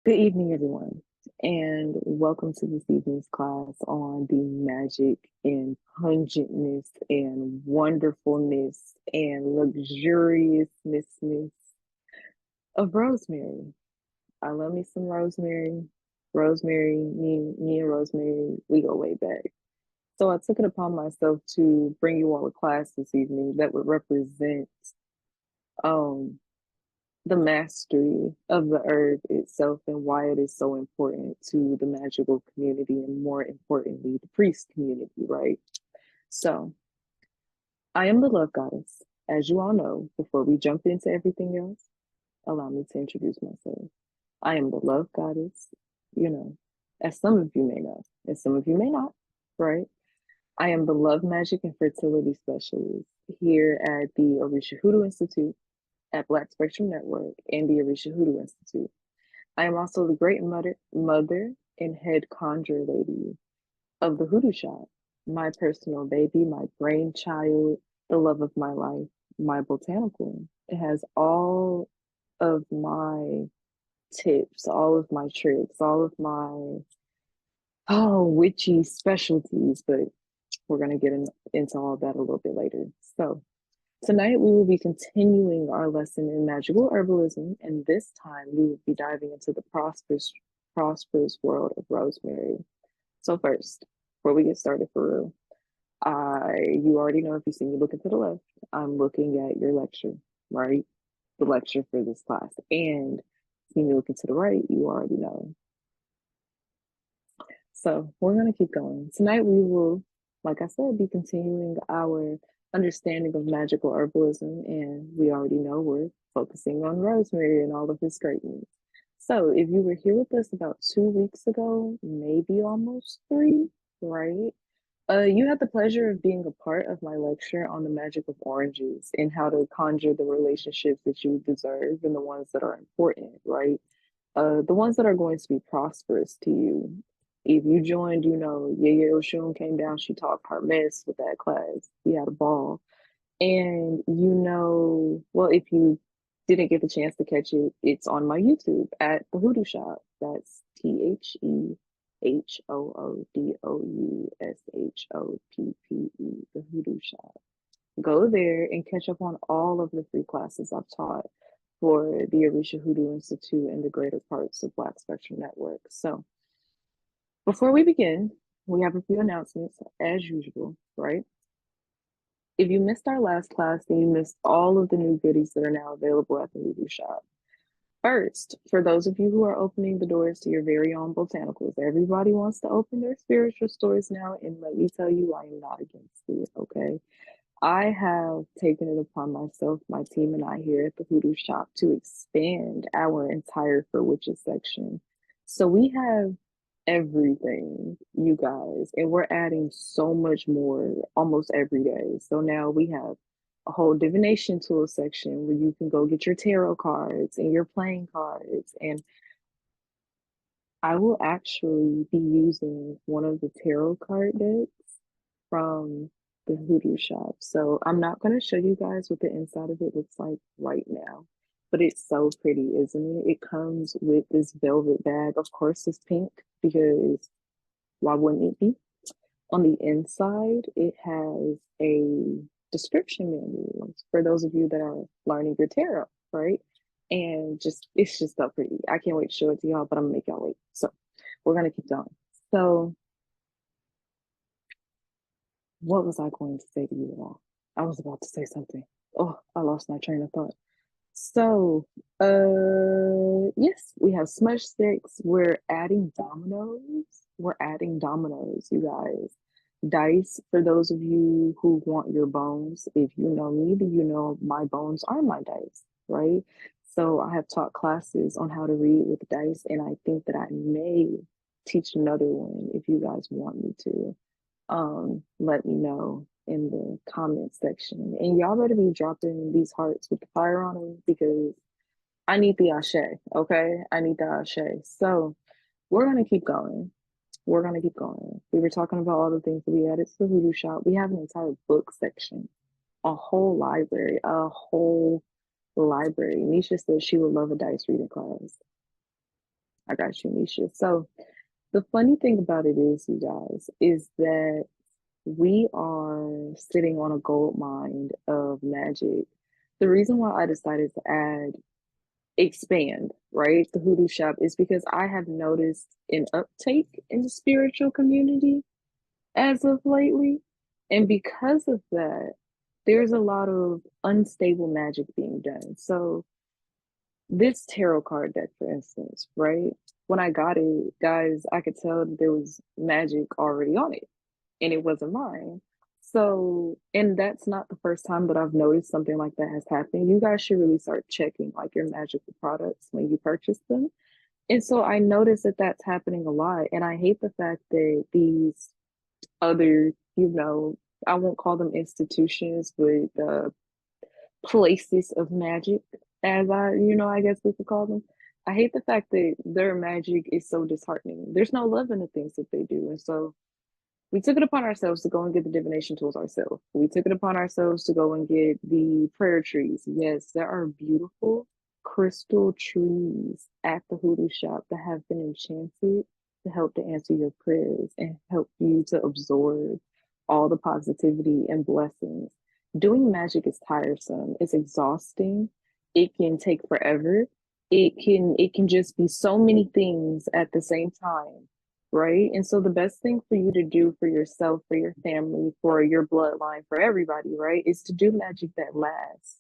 Good evening, everyone, and welcome to this evening's class on the magic and pungentness and wonderfulness and luxuriousness of rosemary. I love me some rosemary. Rosemary, me and Rosemary, we go way back. So I took it upon myself to bring you all a class this evening that would represent um the mastery of the herb itself and why it is so important to the magical community and more importantly the priest community, right? So I am the love goddess. As you all know, before we jump into everything else, allow me to introduce myself. I am the love goddess, you know, as some of you may know, and some of you may not, right? I am the love magic and fertility specialist here at the Orisha Hoodoo Institute at Black Spectrum Network and the Orisha Hoodoo Institute. I am also the great mother and head conjure lady of the Hoodoo Shop, my personal baby, my brainchild, the love of my life, my botanical. It has all of my tips, all of my tricks, all of my witchy specialties, but we're gonna get into all that a little bit later. So tonight we will be continuing our lesson in magical herbalism, and this time we will be diving into the prosperous world of rosemary. So first, before we get started for real, you already know if you see me looking to the left, I'm looking at your lecture, right? The lecture for this class. And see me looking to the right, you already know. So we're gonna keep going. Tonight we will, like I said, be continuing our understanding of magical herbalism, and we already know we're focusing on rosemary and all of its greatness. So if you were here with us about 2 weeks ago, maybe almost three, right? You had the pleasure of being a part of my lecture on the magic of oranges and how to conjure the relationships that you deserve and the ones that are important, right? The ones that are going to be prosperous to you. If you joined, you know, Yaya Oshun came down, she talked her mess with that class. We had a ball. And you know, well, if you didn't get the chance to catch it, it's on my YouTube at the Hoodoo Shop. That's TheHeHoodouShop, the Hoodoo Shop. Go there and catch up on all of the free classes I've taught for the Orisha Hoodoo Institute and the greater parts of Black Spectrum Network. So before we begin, we have a few announcements as usual, right? If you missed our last class, then you missed all of the new goodies that are now available at the Hoodoo Shop. First, for those of you who are opening the doors to your very own botanicals, everybody wants to open their spiritual stores now, and let me tell you, I am not against it, okay? I have taken it upon myself, my team and I here at the Hoodoo Shop, to expand our entire For Witches section. So we have everything, you guys, and we're adding so much more almost every day. So now we have a whole divination tool section where you can go get your tarot cards and your playing cards. And I will actually be using one of the tarot card decks from the Hoodoo Shop. So I'm not going to show you guys what the inside of it looks like right now, but it's so pretty, isn't it? It comes with this velvet bag. Of course, it's pink because why wouldn't it be? On the inside, it has a description manual for those of you that are learning your tarot, right? And just it's just so pretty. I can't wait to show it to y'all, but I'm gonna make y'all wait. So we're gonna keep going. So what was I going to say to you all? I was about to say something. Oh, I lost my train of thought. So, yes, we have smudge sticks. We're adding dominoes. We're adding dominoes, you guys. Dice, for those of you who want your bones. If you know me, then you know my bones are my dice, right? So I have taught classes on how to read with dice, and I think that I may teach another one if you guys want me to. Let me know in the comment section. And y'all better be dropping these hearts with the fire on them because I need the ashe, okay? I need the ashe. So we're gonna keep going. We're gonna keep going. We were talking about all the things that we added to the Voodoo Shop. We have an entire book section, a whole library, a whole library. Nisha said she would love a dice reading class. I got you, Nisha. So the funny thing about it is, you guys, is that we are sitting on a gold mine of magic. The reason why I decided to expand, right, the hoodoo shop is because I have noticed an uptake in the spiritual community as of lately. And because of that, there's a lot of unstable magic being done. So this tarot card deck, for instance, right? When I got it, guys, I could tell that there was magic already on it, and it wasn't mine. So, and that's not the first time that I've noticed something like that has happened. You guys should really start checking like your magical products when you purchase them. And so I noticed that that's happening a lot. And I hate the fact that these other, I won't call them institutions, but places of magic, as I guess we could call them. I hate the fact that their magic is so disheartening. There's no love in the things that they do. And so we took it upon ourselves to go and get the divination tools ourselves. We took it upon ourselves to go and get the prayer trees. Yes, there are beautiful crystal trees at the hoodoo shop that have been enchanted to help to answer your prayers and help you to absorb all the positivity and blessings. Doing magic is tiresome, it's exhausting, it can take forever. It can just be so many things at the same time, right? And so the best thing for you to do for yourself, for your family, for your bloodline, for everybody, right, is to do magic that lasts.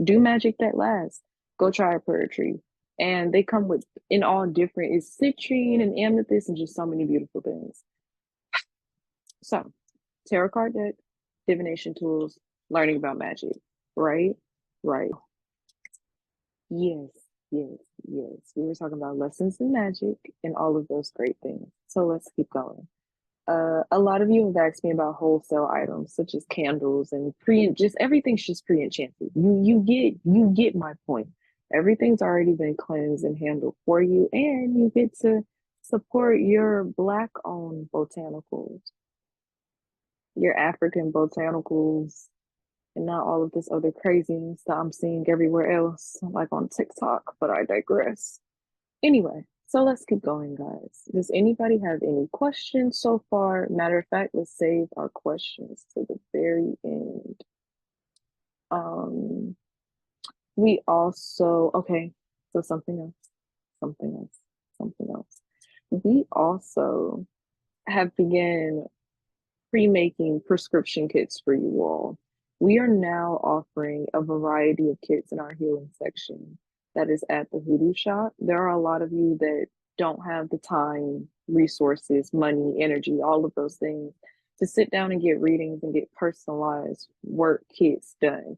Do magic that lasts. Go try a prayer tree. And they come with in all different, it's citrine and amethyst and just so many beautiful things. So, tarot card deck, divination tools, learning about magic, right? Right. Yes, yes, yes. We were talking about lessons in magic and all of those great things. So let's keep going. A lot of you have asked me about wholesale items such as candles and just everything's just pre-enchanted. You get my point. Everything's already been cleansed and handled for you, and you get to support your black owned botanicals, your African botanicals, and not all of this other craziness that I'm seeing everywhere else, like on TikTok, but I digress. Anyway, so let's keep going, guys. Does anybody have any questions so far? Matter of fact, let's save our questions to the very end. Um, we also, okay, so something else, something else. We also have began pre-making prescription kits for you all. We are now offering a variety of kits in our healing section that is at the Hoodoo Shop. There are a lot of you that don't have the time, resources, money, energy, all of those things to sit down and get readings and get personalized work kits done.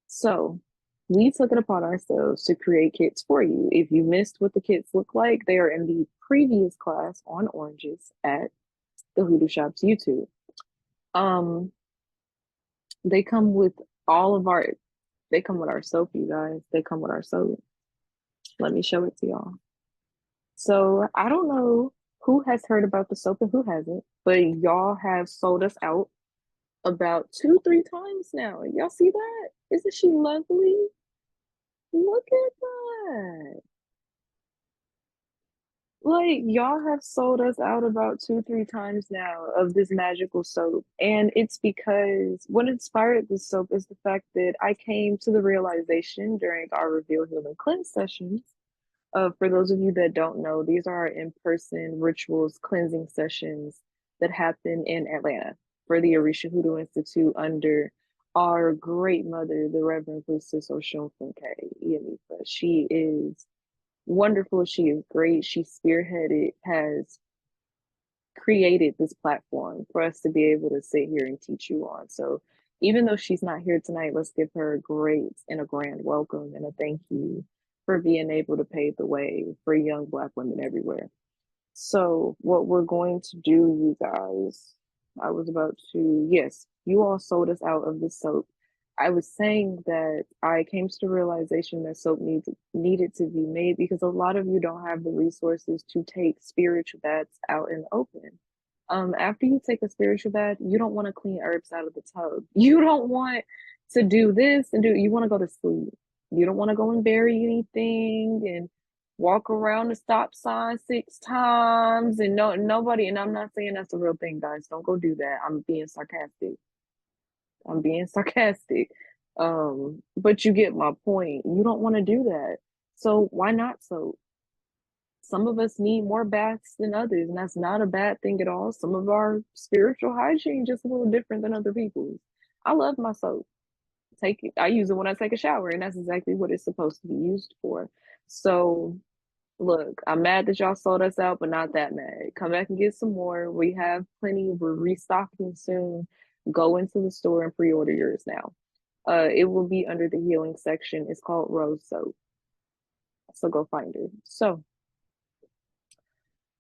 So we took it upon ourselves to create kits for you. If you missed what the kits look like, they are in the previous class on oranges at the Hoodoo Shop's YouTube. Um, they come with all of our, they come with our soap, you guys. They come with our soap. Let me show it to y'all. So I don't know who has heard about the soap and who hasn't, but y'all have sold us out about 2, 3 times now. Y'all see that? Isn't she lovely? Look at that. Like, y'all have sold us out about 2, 3 times now of this magical soap. And it's because what inspired this soap is the fact that I came to the realization during our Reveal, Heal, and Cleanse sessions. For those of you that don't know, these are our in-person rituals cleansing sessions that happen in Atlanta for the Orisha Hoodoo Institute under our great mother, the Reverend Priestess Oshunfunke Iyamifa. She is wonderful. She is great. She spearheaded, has created this platform for us to be able to sit here and teach you on. So even though she's not here tonight, let's give her a great and a grand welcome and a thank you for being able to pave the way for young Black women everywhere. So what we're going to do, you guys, I was about to, yes, you all sold us out of the soap. I was saying that I came to the realization that soap needed to be made because a lot of you don't have the resources to take spiritual baths out in the open. After you take a spiritual bath, you don't want to clean herbs out of the tub. You don't want to do this and do, you want to go to sleep. You don't want to go and bury anything and walk around the stop sign 6 times and nobody, and I'm not saying that's a real thing, guys. Don't go do that. I'm being sarcastic. I'm being sarcastic. But you get my point. You don't want to do that. So why not soap? Some of us need more baths than others, and that's not a bad thing at all. Some of our spiritual hygiene just a little different than other people's. I love my soap. I use it when I take a shower, and that's exactly what it's supposed to be used for. So look, I'm mad that y'all sold us out, but not that mad. Come back and get some more. We have plenty. We're restocking soon. Go into the store and pre-order yours now. It will be under the healing section. It's called Rose Soap. So go find it. So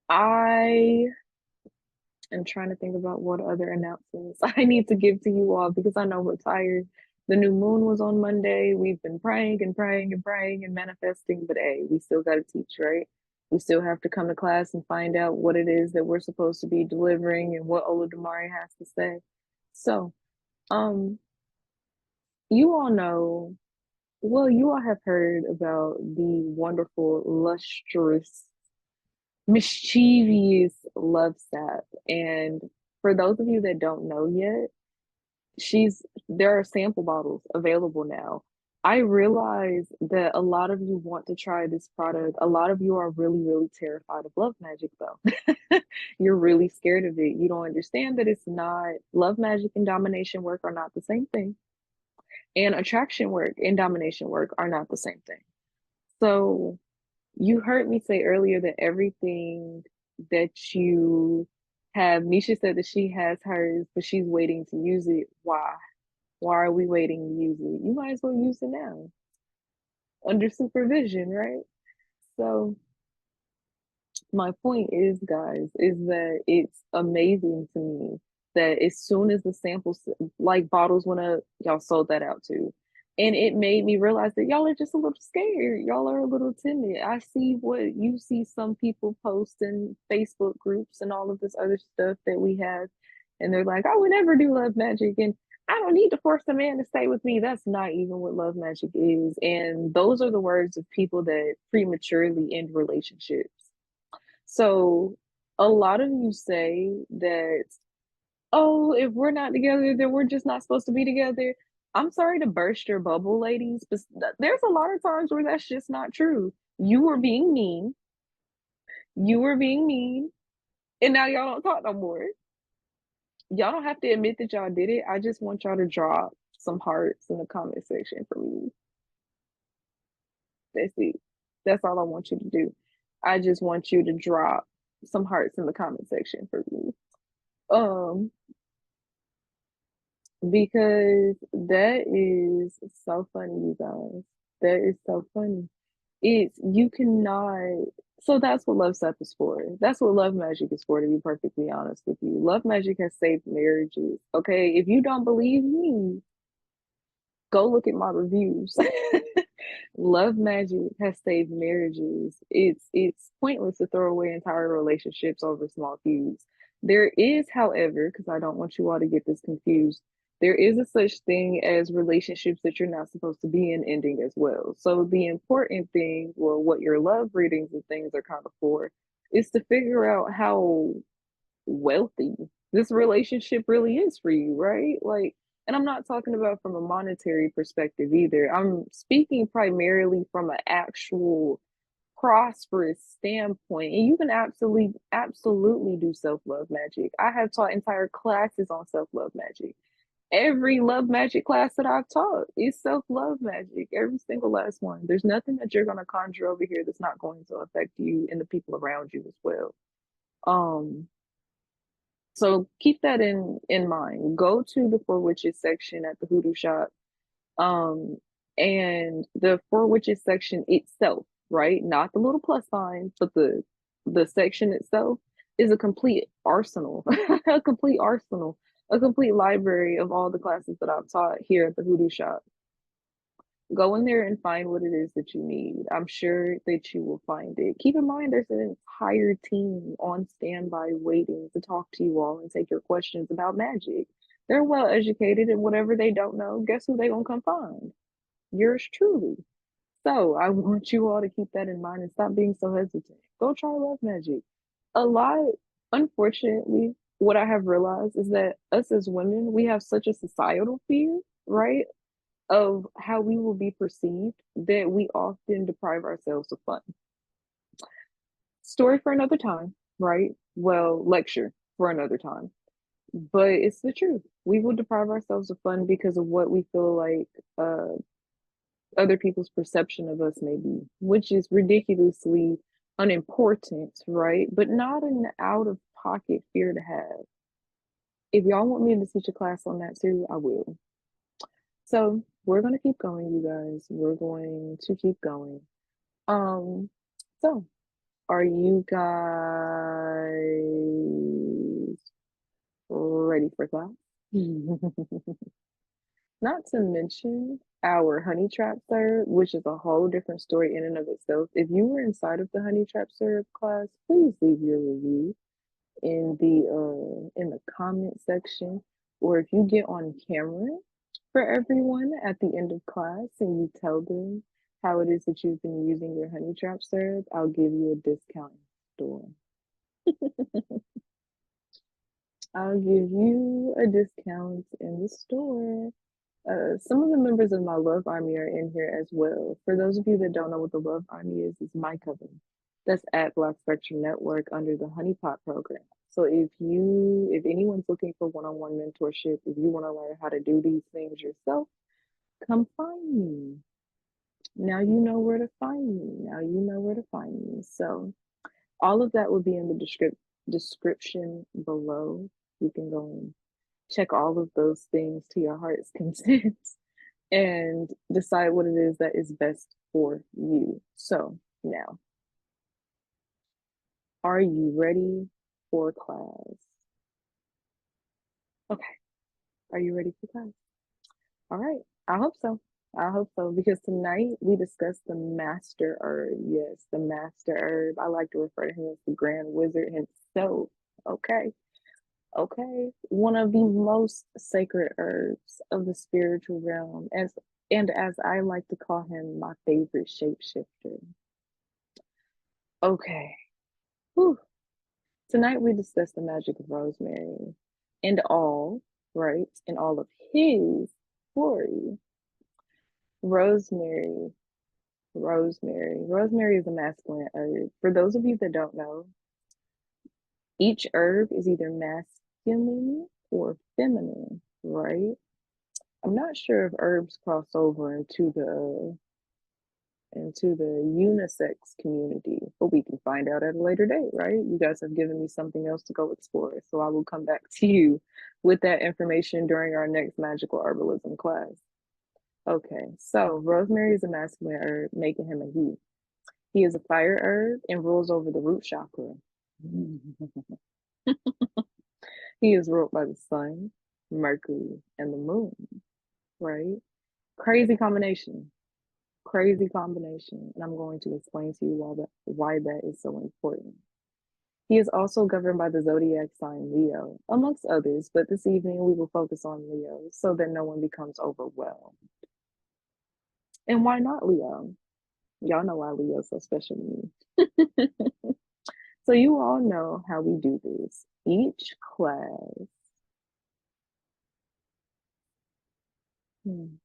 I am trying to think about what other announcements I need to give to you all because I know we're tired. The new moon was on Monday. We've been praying and praying and praying and manifesting, but hey, we still got to teach, right? We still have to come to class and find out what it is that we're supposed to be delivering and what Olodumare has to say. So, um, you all know, well, you all have heard about the wonderful, lustrous, mischievous love sap. And for those of you that don't know yet, there are sample bottles available now. I realize that a lot of you want to try this product. A lot of you are really, really terrified of love magic, though. You're really scared of it. You don't understand that it's not love magic and domination work are not the same thing. And attraction work and domination work are not the same thing. So you heard me say earlier that everything that you have, Misha said that she has hers, but she's waiting to use it. Why? Why are we waiting to use it? You might as well use it now under supervision, right? So my point is, guys, is that it's amazing to me that as soon as the samples, like bottles went up, y'all sold that out too. And it made me realize that y'all are just a little scared. Y'all are a little timid. I see what you see some people post in Facebook groups and all of this other stuff that we have. And they're like, I would never do love magic. And I don't need to force a man to stay with me. That's not even what love magic is. And those are the words of people that prematurely end relationships. So a lot of you say that, oh, if we're not together, then we're just not supposed to be together. I'm sorry to burst your bubble, ladies, but there's a lot of times where that's just not true. You were being mean. You were being mean. And now y'all don't talk no more. Y'all don't have to admit that y'all did it. I just want y'all to drop some hearts in the comment section for me. That's it. That's all I want you to do. I just want you to drop some hearts in the comment section for me. Um, because that is so funny, you guys. That is so funny. It's you cannot. So that's what Love Sap is for. That's what love magic is for, to be perfectly honest with you. Love magic has saved marriages. Okay, if you don't believe me, go look at my reviews. Love magic has saved marriages. It's pointless to throw away entire relationships over small feuds. There is, however, because I don't want you all to get this confused, there is a such thing as relationships that you're not supposed to be in ending as well. So the important thing, well, what your love readings and things are kind of for, is to figure out how wealthy this relationship really is for you, right? Like, and I'm not talking about from a monetary perspective either. I'm speaking primarily from an actual prosperous standpoint. And you can absolutely do self-love magic. I have taught entire classes on self-love magic. Every love magic class that I've taught is self-love magic. Every single last one. There's nothing that you're gonna conjure over here that's not going to affect you and the people around you as well. Um, so keep that in mind. Go to the Four Witches section at the Hoodoo Shop. Um, and the Four Witches section itself, right? Not the little plus sign, but the section itself is a complete arsenal, a complete arsenal, a complete library of all the classes that I've taught here at the Hoodoo Shop. Go in there and find what it is that you need. I'm sure that you will find it. Keep in mind, there's an entire team on standby waiting to talk to you all and take your questions about magic. They're well educated, and whatever they don't know, guess who they gonna come find? Yours truly. So I want you all to keep that in mind and stop being so hesitant. Go try love magic. A lot, unfortunately, what I have realized is that us as women, we have such a societal fear, right, of how we will be perceived that we often deprive ourselves of fun. Story for another time, right? Well, lecture for another time. But it's the truth. We will deprive ourselves of fun because of what we feel like uh, other people's perception of us may be, which is ridiculously unimportant, right? But not an out of pocket fear to have. If y'all want me to teach a class on that too, I will. So we're gonna keep going, you guys. We're going to keep going. Um, so are you guys ready for class? Not to mention our honey trap syrup, which is a whole different story in and of itself. If you were inside of the honey trap syrup class, please leave your review in the comment section, or if you get on camera for everyone at the end of class and you tell them how it is that you've been using your honey trap syrup, I'll give you a discount in store. I'll give you a discount in the store. Some of the members of my Love Army are in here as well. For those of you that don't know what the Love Army is, it's my coven. That's at Black Spectrum Network under the Honeypot program. So if anyone's looking for one-on-one mentorship, if you want to learn how to do these things yourself, come find me. Now you know where to find me. Now you know where to find me. So all of that will be in the description below. You can go and check all of those things to your heart's content and decide what it is that is best for you. So now, are you ready for class? Okay, are you ready for class? All right, I hope so. I hope so because tonight we discussed the master herb. Yes, the master herb. I like to refer to him as the grand wizard himself. Okay, okay. One of the most sacred herbs of the spiritual realm, as I like to call him, my favorite shapeshifter. Okay. Whew. Tonight we discuss the magic of rosemary and all, right? And all of his glory. Rosemary, rosemary. Rosemary is a masculine herb. For those of you that don't know, each herb is either masculine or feminine, right? I'm not sure if herbs cross over into the unisex community, but we can find out at a later date, right? You guys have given me something else to go explore, so I will come back to you with that information during our next magical herbalism class. Okay, so rosemary is a masculine herb, making him a he. He is a fire herb and rules over the root chakra. He is ruled by the sun, Mercury, and the moon, right? Crazy combination. Crazy combination. And I'm going to explain to you why that is so important. He is also governed by the zodiac sign Leo, amongst others, but this evening we will focus on Leo so that no one becomes overwhelmed. And why not Leo? Y'all know why Leo's so special to me. So you all know how we do this. Hmm.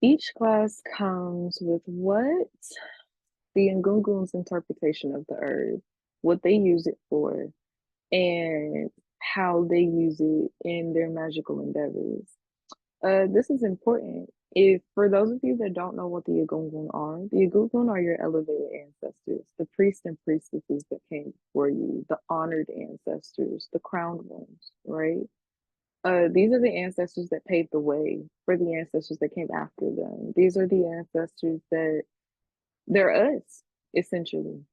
Each class comes with what the Ngungun's interpretation of the herb, what they use it for, and how they use it in their magical endeavors. This is important. If for those of you that don't know what the the Agungun are your elevated ancestors, the priests and priestesses that came before you, the honored ancestors, the crowned ones, right? These are the ancestors that paved the way for the ancestors that came after them. These are the ancestors that they're us, essentially.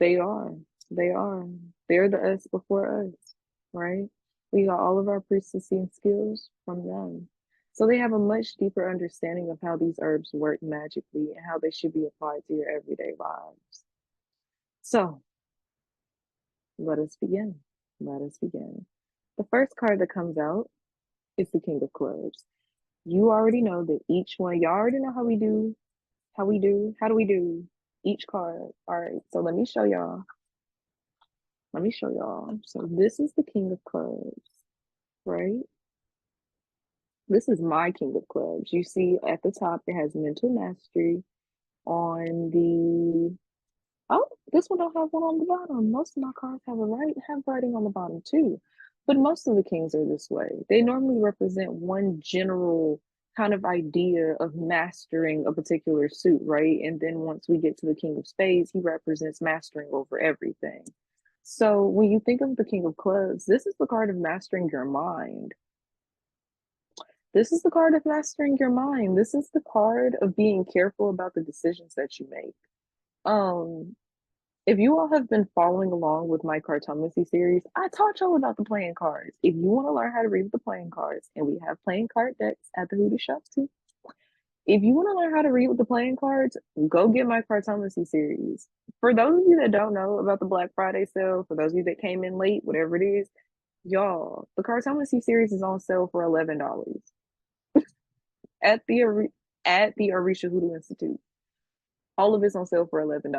They are. They are. They're the us before us, right? We got all of our priestessy and skills from them. So they have a much deeper understanding of how these herbs work magically and how they should be applied to your everyday lives. So let us begin. Let us begin. The first card that comes out is the King of Clubs. You already know that each one, y'all already know how we do, how do we do each card. All right, so let me show y'all. Let me show y'all. So this is the King of Clubs, right? This is my King of Clubs. You see at the top, it has mental mastery. On the Oh, this one don't have one on the bottom. Most of my cards have writing on the bottom too. But most of the kings are this way. They normally represent one general kind of idea of mastering a particular suit, right? And then once we get to the King of Spades, he represents mastering over everything. So when you think of the King of Clubs, this is the card of mastering your mind. This is the card of mastering your mind. This is the card of being careful about the decisions that you make. Um, if you all have been following along with my cartomancy series, I taught y'all about the playing cards. If you want to learn how to read the playing cards, and we have playing card decks at the Hoodoo shops too. If you want to learn how to read with the playing cards, go get my cartomancy series. For those of you that don't know about the Black Friday sale, for those of you that came in late, whatever it is, y'all, the cartomancy series is on sale for $11 at the Orisha Hoodoo Institute. All of it's on sale for $11.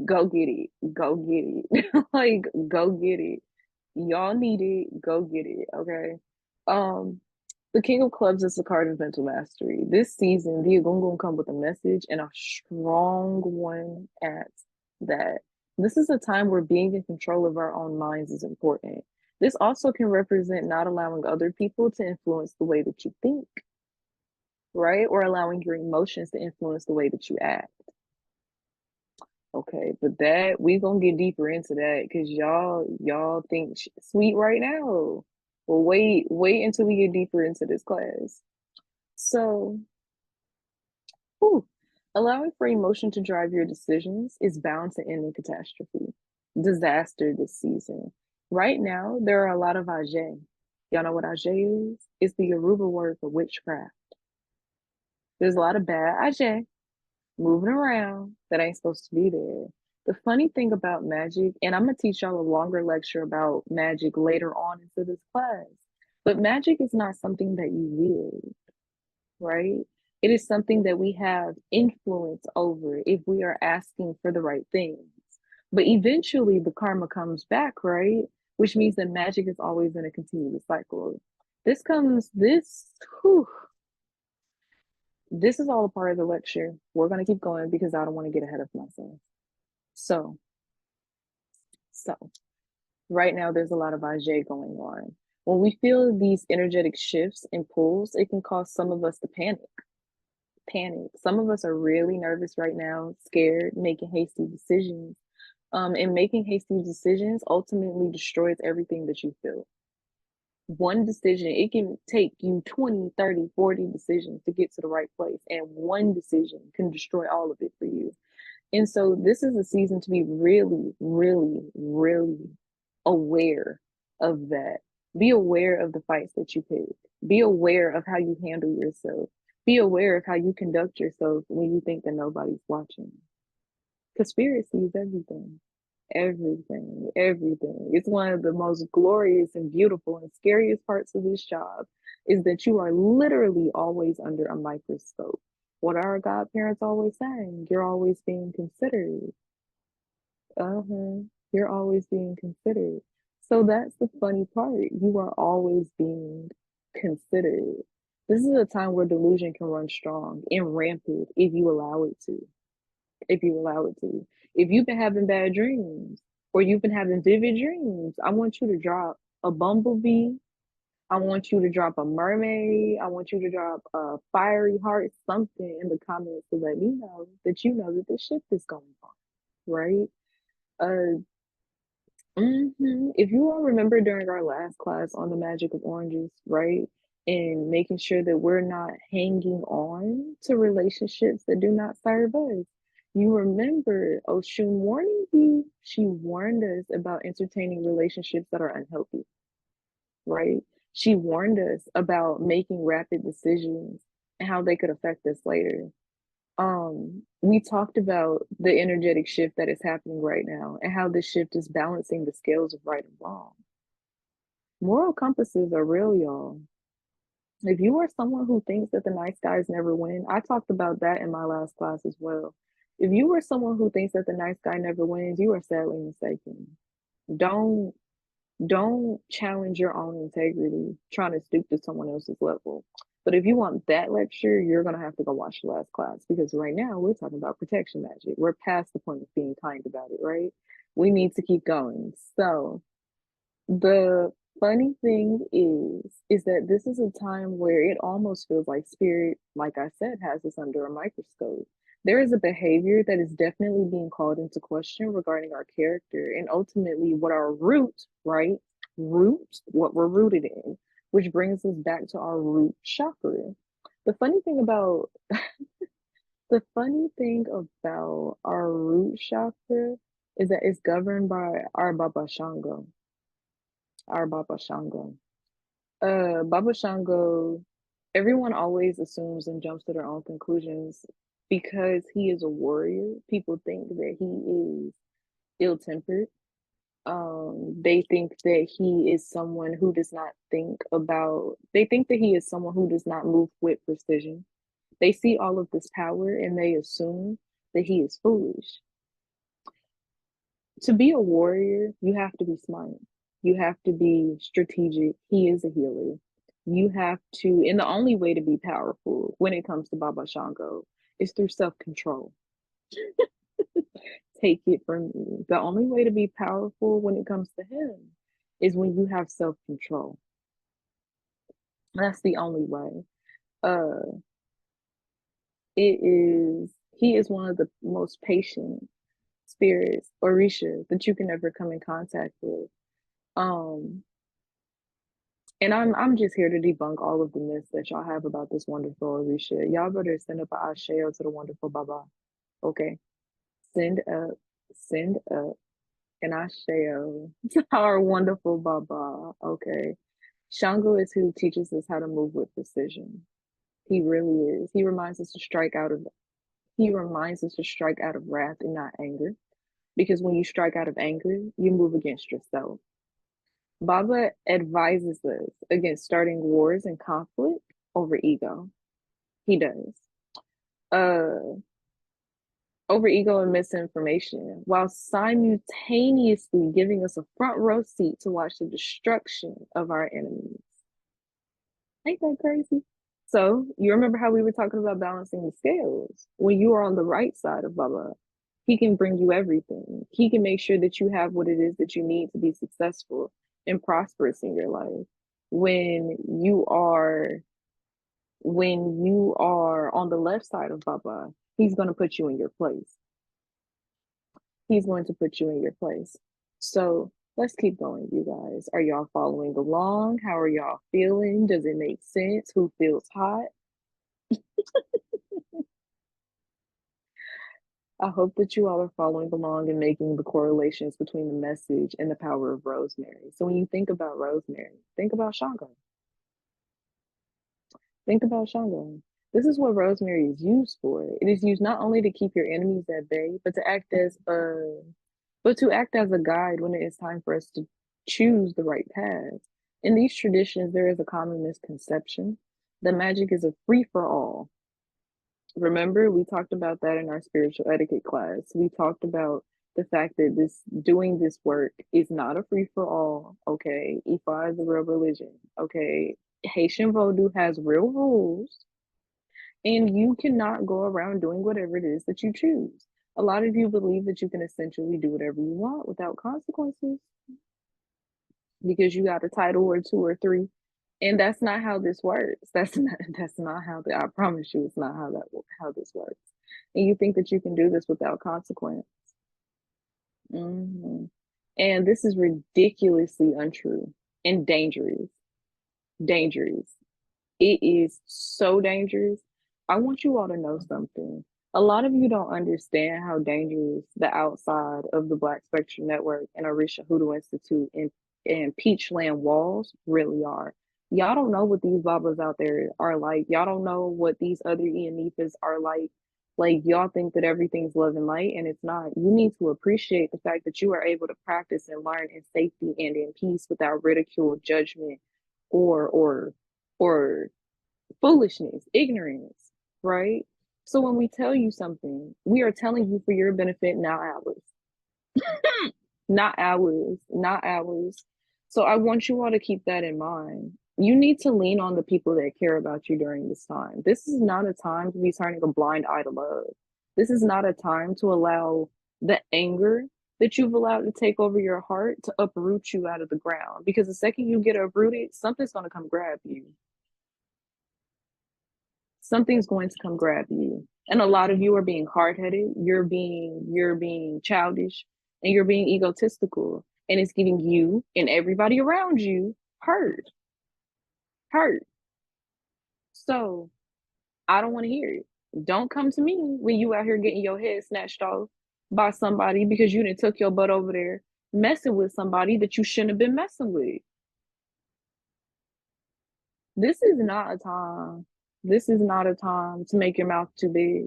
Go get it. Go get it. Like, go get it. Y'all need it. Go get it. Okay. Um, the King of Clubs is a card of mental mastery. This season, the Agungun come with a message and a strong one at that. This is a time where being in control of our own minds is important. This also can represent not allowing other people to influence the way that you think, right? Or allowing your emotions to influence the way that you act. Okay, but that we gonna get deeper into that because y'all think sweet right now. Well, wait until we get deeper into this class. So, whew, allowing for emotion to drive your decisions is bound to end in catastrophe, disaster this season. Right now, there are a lot of Ajay. Y'all know what Ajay is? It's the Yoruba word for witchcraft. There's a lot of bad Ajay moving around that ain't supposed to be there. The funny thing about magic, and I'm gonna teach y'all a longer lecture about magic later on into this class, but magic is not something that you wield, right? It is something that we have influence over if we are asking for the right things. But eventually the karma comes back, right? Which means that magic is always in a continuous cycle. Whew, this is all a part of the lecture. We're going to keep going because I don't want to get ahead of myself. So, so right now there's a lot of Ajay going on. When we feel these energetic shifts and pulls, it can cause some of us to panic. Panic. Some of us are really nervous right now, scared, making hasty decisions. And making hasty decisions ultimately destroys everything that you feel. One decision, it can take you 20, 30, 40 decisions to get to the right place. And one decision can destroy all of it for you. And so this is a season to be really, really, really aware of that. Be aware of the fights that you pick. Be aware of how you handle yourself. Be aware of how you conduct yourself when you think that nobody's watching. Conspiracy is everything. Everything, everything. It's one of the most glorious and beautiful and scariest parts of this job is that you are literally always under a microscope. What are our godparents always saying? You're always being considered. Uh-huh. You're always being considered. So that's the funny part. You are always being considered. This is a time where delusion can run strong and rampant if you allow it to. If you allow it to. If you've been having bad dreams or you've been having vivid dreams, I want you to drop a bumblebee. I want you to drop a mermaid. I want you to drop a fiery heart, something in the comments to let me know that this shift is going on, right? Uh, If you all remember during our last class on the magic of oranges, right? And making sure that we're not hanging on to relationships that do not serve us. You remember Oshun warning you, she warned us about entertaining relationships that are unhealthy, right? She warned us about making rapid decisions and how they could affect us later. We talked about the energetic shift that is happening right now and how this shift is balancing the scales of right and wrong. Moral compasses are real, y'all. If you are someone who thinks that the nice guys never win, I talked about that in my last class as well. If you are someone who thinks that the nice guy never wins, you are sadly mistaken. Don't don't challenge your own integrity trying to stoop to someone else's level. But if you want that lecture, you're gonna have to go watch the last class because right now we're talking about protection magic. We're past the point of being kind about it, right? We need to keep going. So the funny thing is that this is a time where it almost feels like spirit, like I said, has us under a microscope. There is a behavior that is definitely being called into question regarding our character and ultimately what our root, right? Root, what we're rooted in, which brings us back to our root chakra. The funny thing about the funny thing about our root chakra is that it's governed by our Baba Shango. Our Baba Shango. Baba Shango, everyone always assumes and jumps to their own conclusions because he is a warrior. People think that he is ill-tempered. They think that he is someone who does not think about, they think that he is someone who does not move with precision. They see all of this power and they assume that he is foolish. To be a warrior, you have to be smart. You have to be strategic. He is a healer. You have to, and the only way to be powerful when it comes to Baba Shango is through self control. Take it from me. The only way to be powerful when it comes to him is when you have self control. That's the only way. Uh, he is one of the most patient spirits, Orisha, that you can ever come in contact with. Um, And I'm just here to debunk all of the myths that y'all have about this wonderful Orisha. Y'all better send up a asheo to the wonderful Baba. Okay. Send up an asheo to our wonderful Baba. Okay. Shango is who teaches us how to move with precision. He really is. He reminds us to strike out of wrath and not anger. Because when you strike out of anger, you move against yourself. Baba advises us against starting wars and conflict over ego. He does. Uh, over ego and misinformation, while simultaneously giving us a front row seat to watch the destruction of our enemies. Ain't that crazy? So, you remember how we were talking about balancing the scales? When you are on the right side of Baba, he can bring you everything. He can make sure that you have what it is that you need to be successful and prosperous in your life. When you are when you are on the left side of Baba, he's going to put you in your place. He's going to put you in your place. So let's keep going, you guys. Are y'all following along? How are y'all feeling? Does it make sense? Who feels hot? I hope that you all are following along and making the correlations between the message and the power of Rosemary. So when you think about Rosemary, think about Shango. Think about Shango. This is what rosemary is used for. It is used not only to keep your enemies at bay, but to act as a guide when it is time for us to choose the right path. In these traditions, there is a common misconception that magic is a free for all. Remember, we talked about that in our spiritual etiquette class. We talked about the fact that this doing this work is not a free for all. Okay, Ifa is a real religion. Okay, Haitian Vodou has real rules, and you cannot go around doing whatever it is that you choose. A lot of you believe that you can essentially do whatever you want without consequences because you got a title or two or three. And that's not how this works. That's not how I promise you it's not how this works. And you think that you can do this without consequence. Hmm. And this is ridiculously untrue and dangerous. Dangerous. It is so dangerous. I want you all to know something. A lot of you don't understand how dangerous the outside of the Black Spectrum Network and Orisha Hoodoo Institute and Peachland walls really are. Y'all don't know what these Babas out there are like. Y'all don't know what these other Ianifas are like. Like, y'all think that everything's love and light, and it's not. You need to appreciate the fact that you are able to practice and learn in safety and in peace without ridicule, judgment, or or Foolishness, ignorance, right? So when we tell you something, we are telling you for your benefit, not ours. Not ours, not ours. So I want you all to keep that in mind. You need to lean on the people that care about you during this time. This is not a time to be turning a blind eye to love. This is not a time to allow the anger that you've allowed to take over your heart to uproot you out of the ground. Because the second you get uprooted, something's going to come grab you. Something's going to come grab you. And a lot of you are being hard-headed, you're being childish, and you're being egotistical. And it's getting you and everybody around you hurt. Hurt. So I don't want to hear it. Don't come to me when you out here getting your head snatched off by somebody because you didn't took your butt over there messing with somebody that you shouldn't have been messing with. This is not a time. This is not a time to make your mouth too big.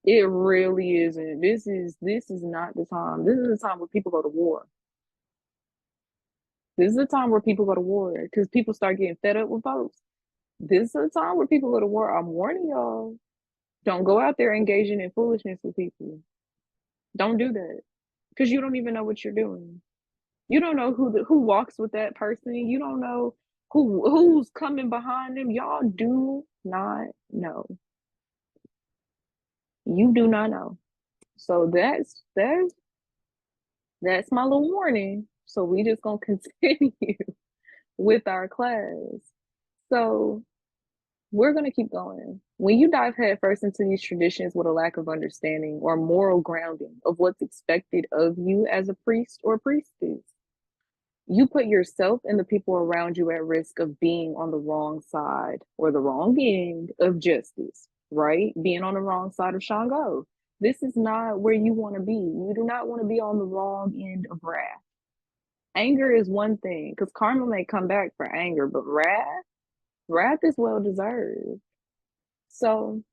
It really isn't. This is not the time. This is the time where people go to war. This is the time where people go to war because people start getting fed up with folks. This is the time where people go to war. I'm warning y'all. Don't go out there engaging in foolishness with people. Don't do that because you don't even know what you're doing. You don't know who walks with that person. You don't know who's coming behind them. Y'all do not know. You do not know. So that's my little warning. So we just gonna continue with our class. So we're gonna keep going. When you dive headfirst into these traditions with a lack of understanding or moral grounding of what's expected of you as a priest or priestess, you put yourself and the people around you at risk of being on the wrong side or the wrong end of justice, right? Being on the wrong side of Shango. This is not where you want to be. You do not want to be on the wrong end of wrath. Anger is one thing because karma may come back for anger, but wrath is well deserved. So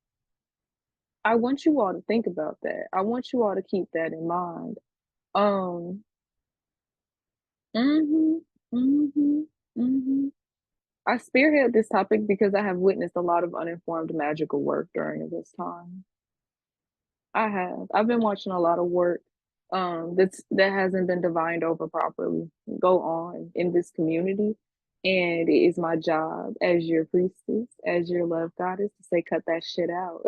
I want you all to think about that. I want you all to keep that in mind. Um, mm-hmm, mm-hmm, mm-hmm. I spearhead this topic because I have witnessed a lot of uninformed magical work during this time. I have. I've been watching a lot of work that hasn't been divined over properly go on in this community. And it is my job as your priestess, as your love goddess, to say cut that shit out.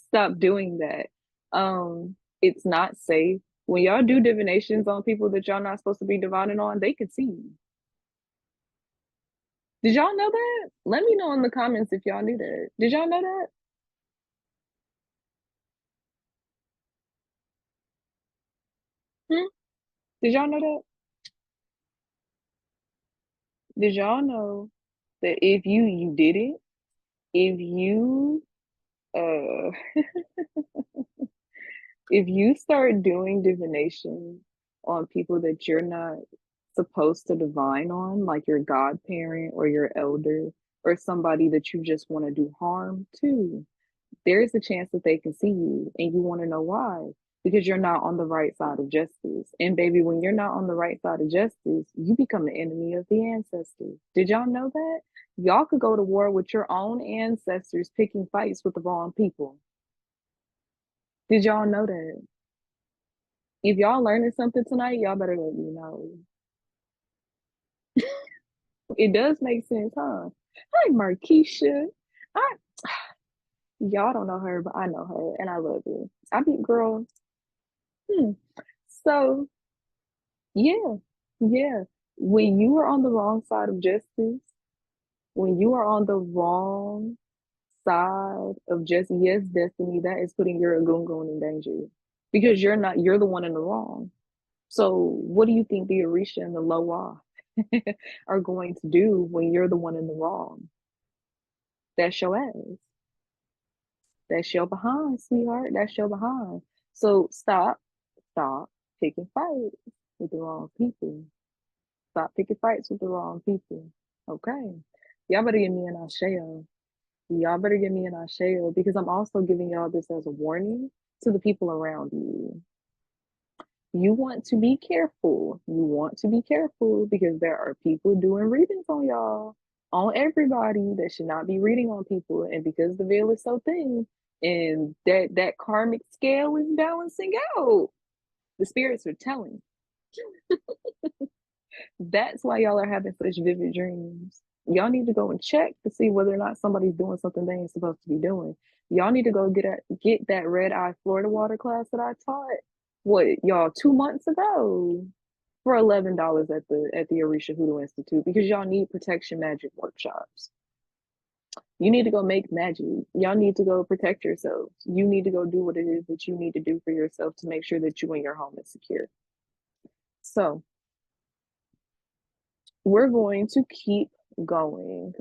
Stop doing that. It's not safe. When y'all do divinations on people that y'all not supposed to be divining on, they can see you. Did y'all know that? Let me know in the comments if y'all knew that. Did y'all know that? Hmm? Did y'all know that? Did y'all know that if you did it, if you uh if you start doing divination on people that you're not supposed to divine on, like your godparent or your elder or somebody that you just want to do harm to, there is a chance that they can see you and you want to know why. Because you're not on the right side of justice. And baby, when you're not on the right side of justice, you become the enemy of the ancestors. Did y'all know that? Y'all could go to war with your own ancestors picking fights with the wrong people. Did y'all know that? If y'all learning something tonight, y'all better let me know. It does make sense, huh? Hi, Markeisha. I Y'all don't know her, but I know her and I love her. I be girl. Hmm. So yeah, yeah. When you are on the wrong side of justice, when you are on the wrong side of justice, yes, destiny, that is putting your agungun in danger because you're the one in the wrong. So what do you think the Orisha and the Loa are going to do when you're the one in the wrong? That's your ass. That's your behind, sweetheart. That's your behind. So stop picking fights with the wrong people. Stop picking fights with the wrong people. Okay. Y'all better give me an asheo. Y'all better give me an asheo because I'm also giving y'all this as a warning to the people around you. You want to be careful. You want to be careful because there are people doing readings on y'all. on everybody. That should not be reading on people. And because the veil is so thin and that karmic scale is balancing out, the spirits are telling. That's why y'all are having such vivid dreams. Y'all need to go and check to see whether or not somebody's doing something they ain't supposed to be doing. Y'all need to go get that red eye Florida water class that I taught. What y'all 2 months ago for $11 at the Orisha Hoodoo Institute because y'all need protection magic workshops. You need to go make magic. Y'all need to go protect yourselves. You need to go do what it is that you need to do for yourself to make sure that you and your home is secure. So we're going to keep going.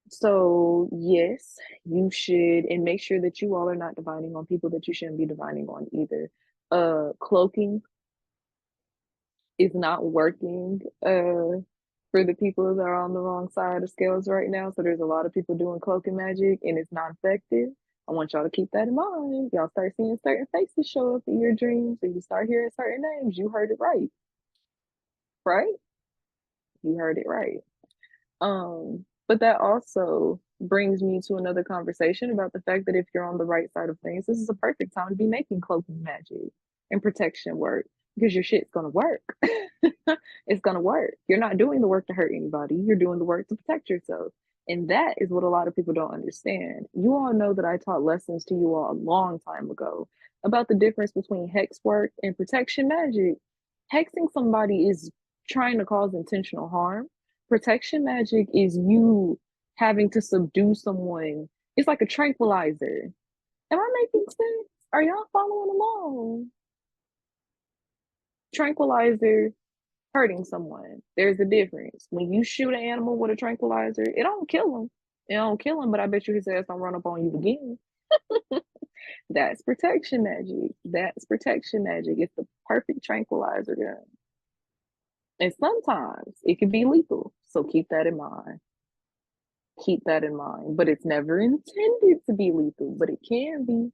So yes, you should, and make sure that you all are not divining on people that you shouldn't be divining on either. Cloaking is not working for the people that are on the wrong side of scales right now. So there's a lot of people doing cloaking magic and it's not effective. I want y'all to keep that in mind. Y'all start seeing certain faces show up in your dreams, and you start hearing certain names. You heard it right, right? You heard it right. But that also brings me to another conversation about the fact that if you're on the right side of things, this is a perfect time to be making cloaking magic and protection work because your shit's gonna work. It's gonna work. You're not doing the work to hurt anybody, you're doing the work to protect yourself. And that is what a lot of people don't understand. You all know that I taught lessons to you all a long time ago about the difference between hex work and protection magic. Hexing somebody is trying to cause intentional harm. Protection magic is you having to subdue someone. It's like a tranquilizer. Am I making sense? Are y'all following along? Tranquilizer, hurting someone. There's a difference. When you shoot an animal with a tranquilizer, it don't kill him. It don't kill him, but I bet you his ass don't run up on you again. That's protection magic. That's protection magic. It's the perfect tranquilizer gun. And sometimes it can be lethal. So keep that in mind. Keep that in mind. But it's never intended to be lethal, but it can be.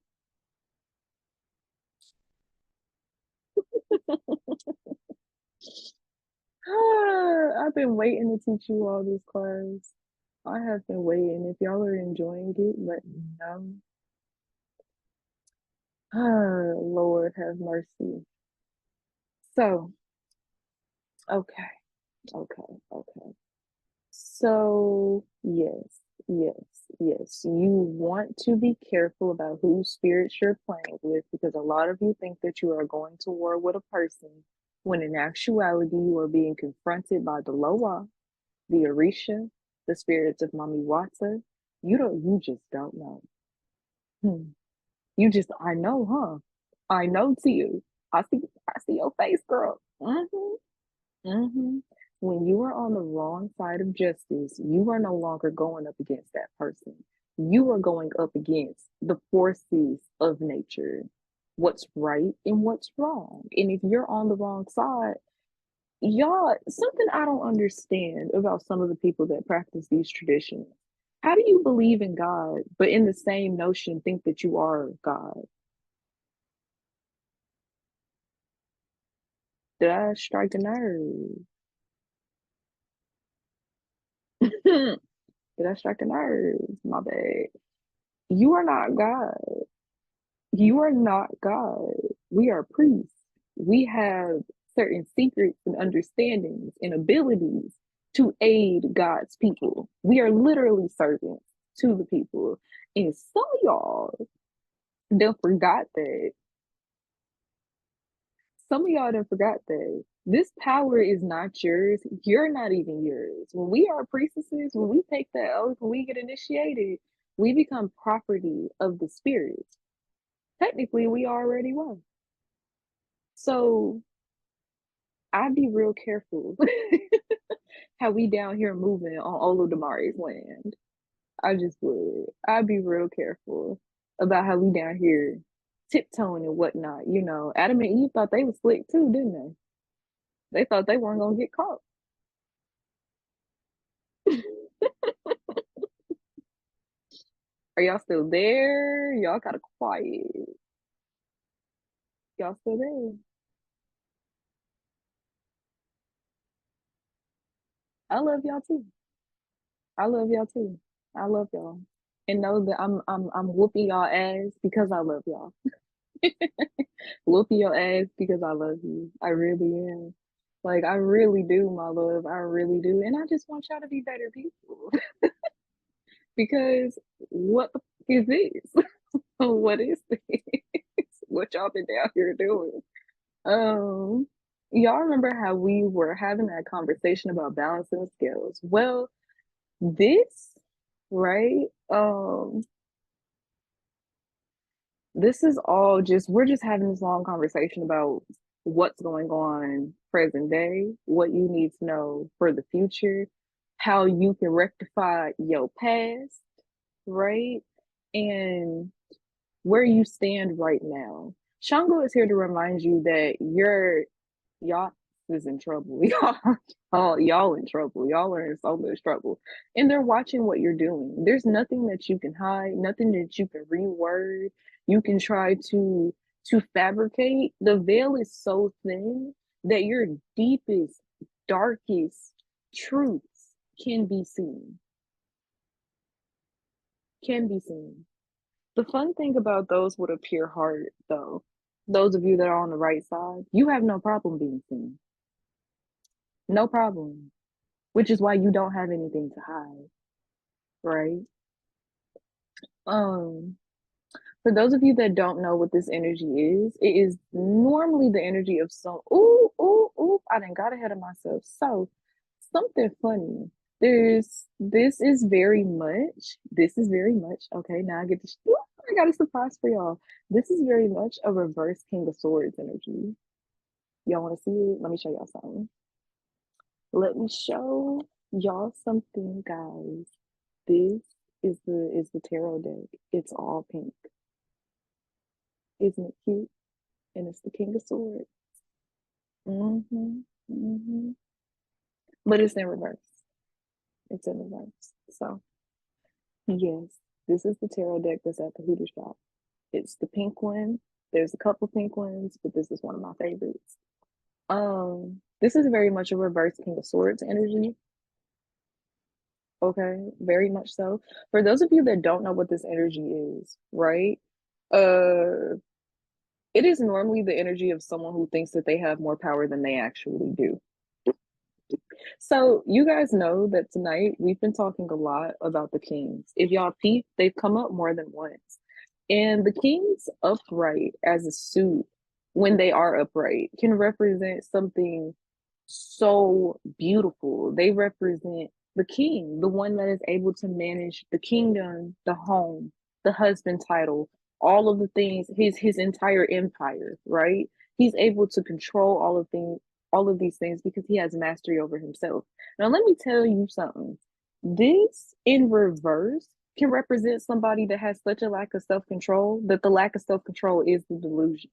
I've been waiting to teach you all this class. I have been waiting. If y'all are enjoying it, let me know. Lord have mercy. So, okay, okay. So, yes, yes. You want to be careful about whose spirits you're playing with because a lot of you think that you are going to war with a person when in actuality you are being confronted by the Loa, the Orisha, the spirits of Mami Wata. You just don't know. Hmm. I know, huh? I know to you. I see your face, girl. Mm-hmm. When you are on the wrong side of justice, you are no longer going up against that person. You are going up against the forces of nature, what's right and what's wrong. And if you're on the wrong side, y'all, something I don't understand about some of the people that practice these traditions. How do you believe in God, but in the same notion think that you are God? Did I strike a nerve? Did I strike a nerve? My bad. You are not God. You are not God. We are priests. We have certain secrets and understandings and abilities to aid God's people. We are literally servants to the people. And some of y'all done forgot that. Some of y'all done forgot that. This power is not yours. You're not even yours. When we are priestesses, when we take that oath, when we get initiated, we become property of the spirit. Technically, we already were. So I'd be real careful how we down here moving on Olodumari's land. I just would. I'd be real careful about how we down here tiptoeing and whatnot. You know, Adam and Eve thought they was slick too, didn't they? They thought they weren't gonna get caught. Are y'all still there? Y'all kind of quiet. Y'all still there? I love y'all too. I love y'all too. I love y'all. And know that I'm whooping y'all ass because I love y'all. Whooping your ass because I love you. I really am. Like I really do, my love. I really do. And I just want y'all to be better people. Because what the fuck is this? What is this? What y'all been down here doing? Um, y'all remember how we were having that conversation about balancing the scales? Well, this, right? This is all just we're just having this long conversation about what's going on present day, what you need to know for the future, how you can rectify your past, right? And where you stand right now. Shango is here to remind you that y'all is in trouble. Y'all in trouble. Y'all are in so much trouble. And they're watching what you're doing. There's nothing that you can hide, nothing that you can reword. You can try to fabricate. The veil is so thin that your deepest, darkest truths can be seen. Can be seen. The fun thing about those with a pure heart, though, those of you that are on the right side, you have no problem being seen. No problem. Which is why you don't have anything to hide, right? Um, for those of you that don't know what this energy is, it is normally the energy of some I done got ahead of myself. So something funny. This is very much, okay, now I get to, I got a surprise for y'all. This is very much a reverse King of Swords energy. Y'all want to see it? Let me show y'all something. Let me show y'all something, guys. This is the tarot deck. It's all pink. Isn't it cute? And it's the King of Swords. Mm-hmm. Mm-hmm. But it's in reverse. It's in reverse. So yes, this is the tarot deck that's at the Hooter shop. It's the pink one. There's a couple pink ones, but this is one of my favorites. This is very much a reverse King of Swords energy. Okay, very much so. For those of you that don't know what this energy is, right? Uh, it is normally the energy of someone who thinks that they have more power than they actually do. So you guys know that tonight we've been talking a lot about the kings. If y'all peep, they've come up more than once. And the kings upright as a suit, when they are upright, can represent something so beautiful. They represent the king, the one that is able to manage the kingdom, the home, the husband title, all of the things, his entire empire, right? He's able to control all of these things because he has mastery over himself. Now let me tell you something. This in reverse can represent somebody that has such a lack of self-control that the lack of self-control is the delusion.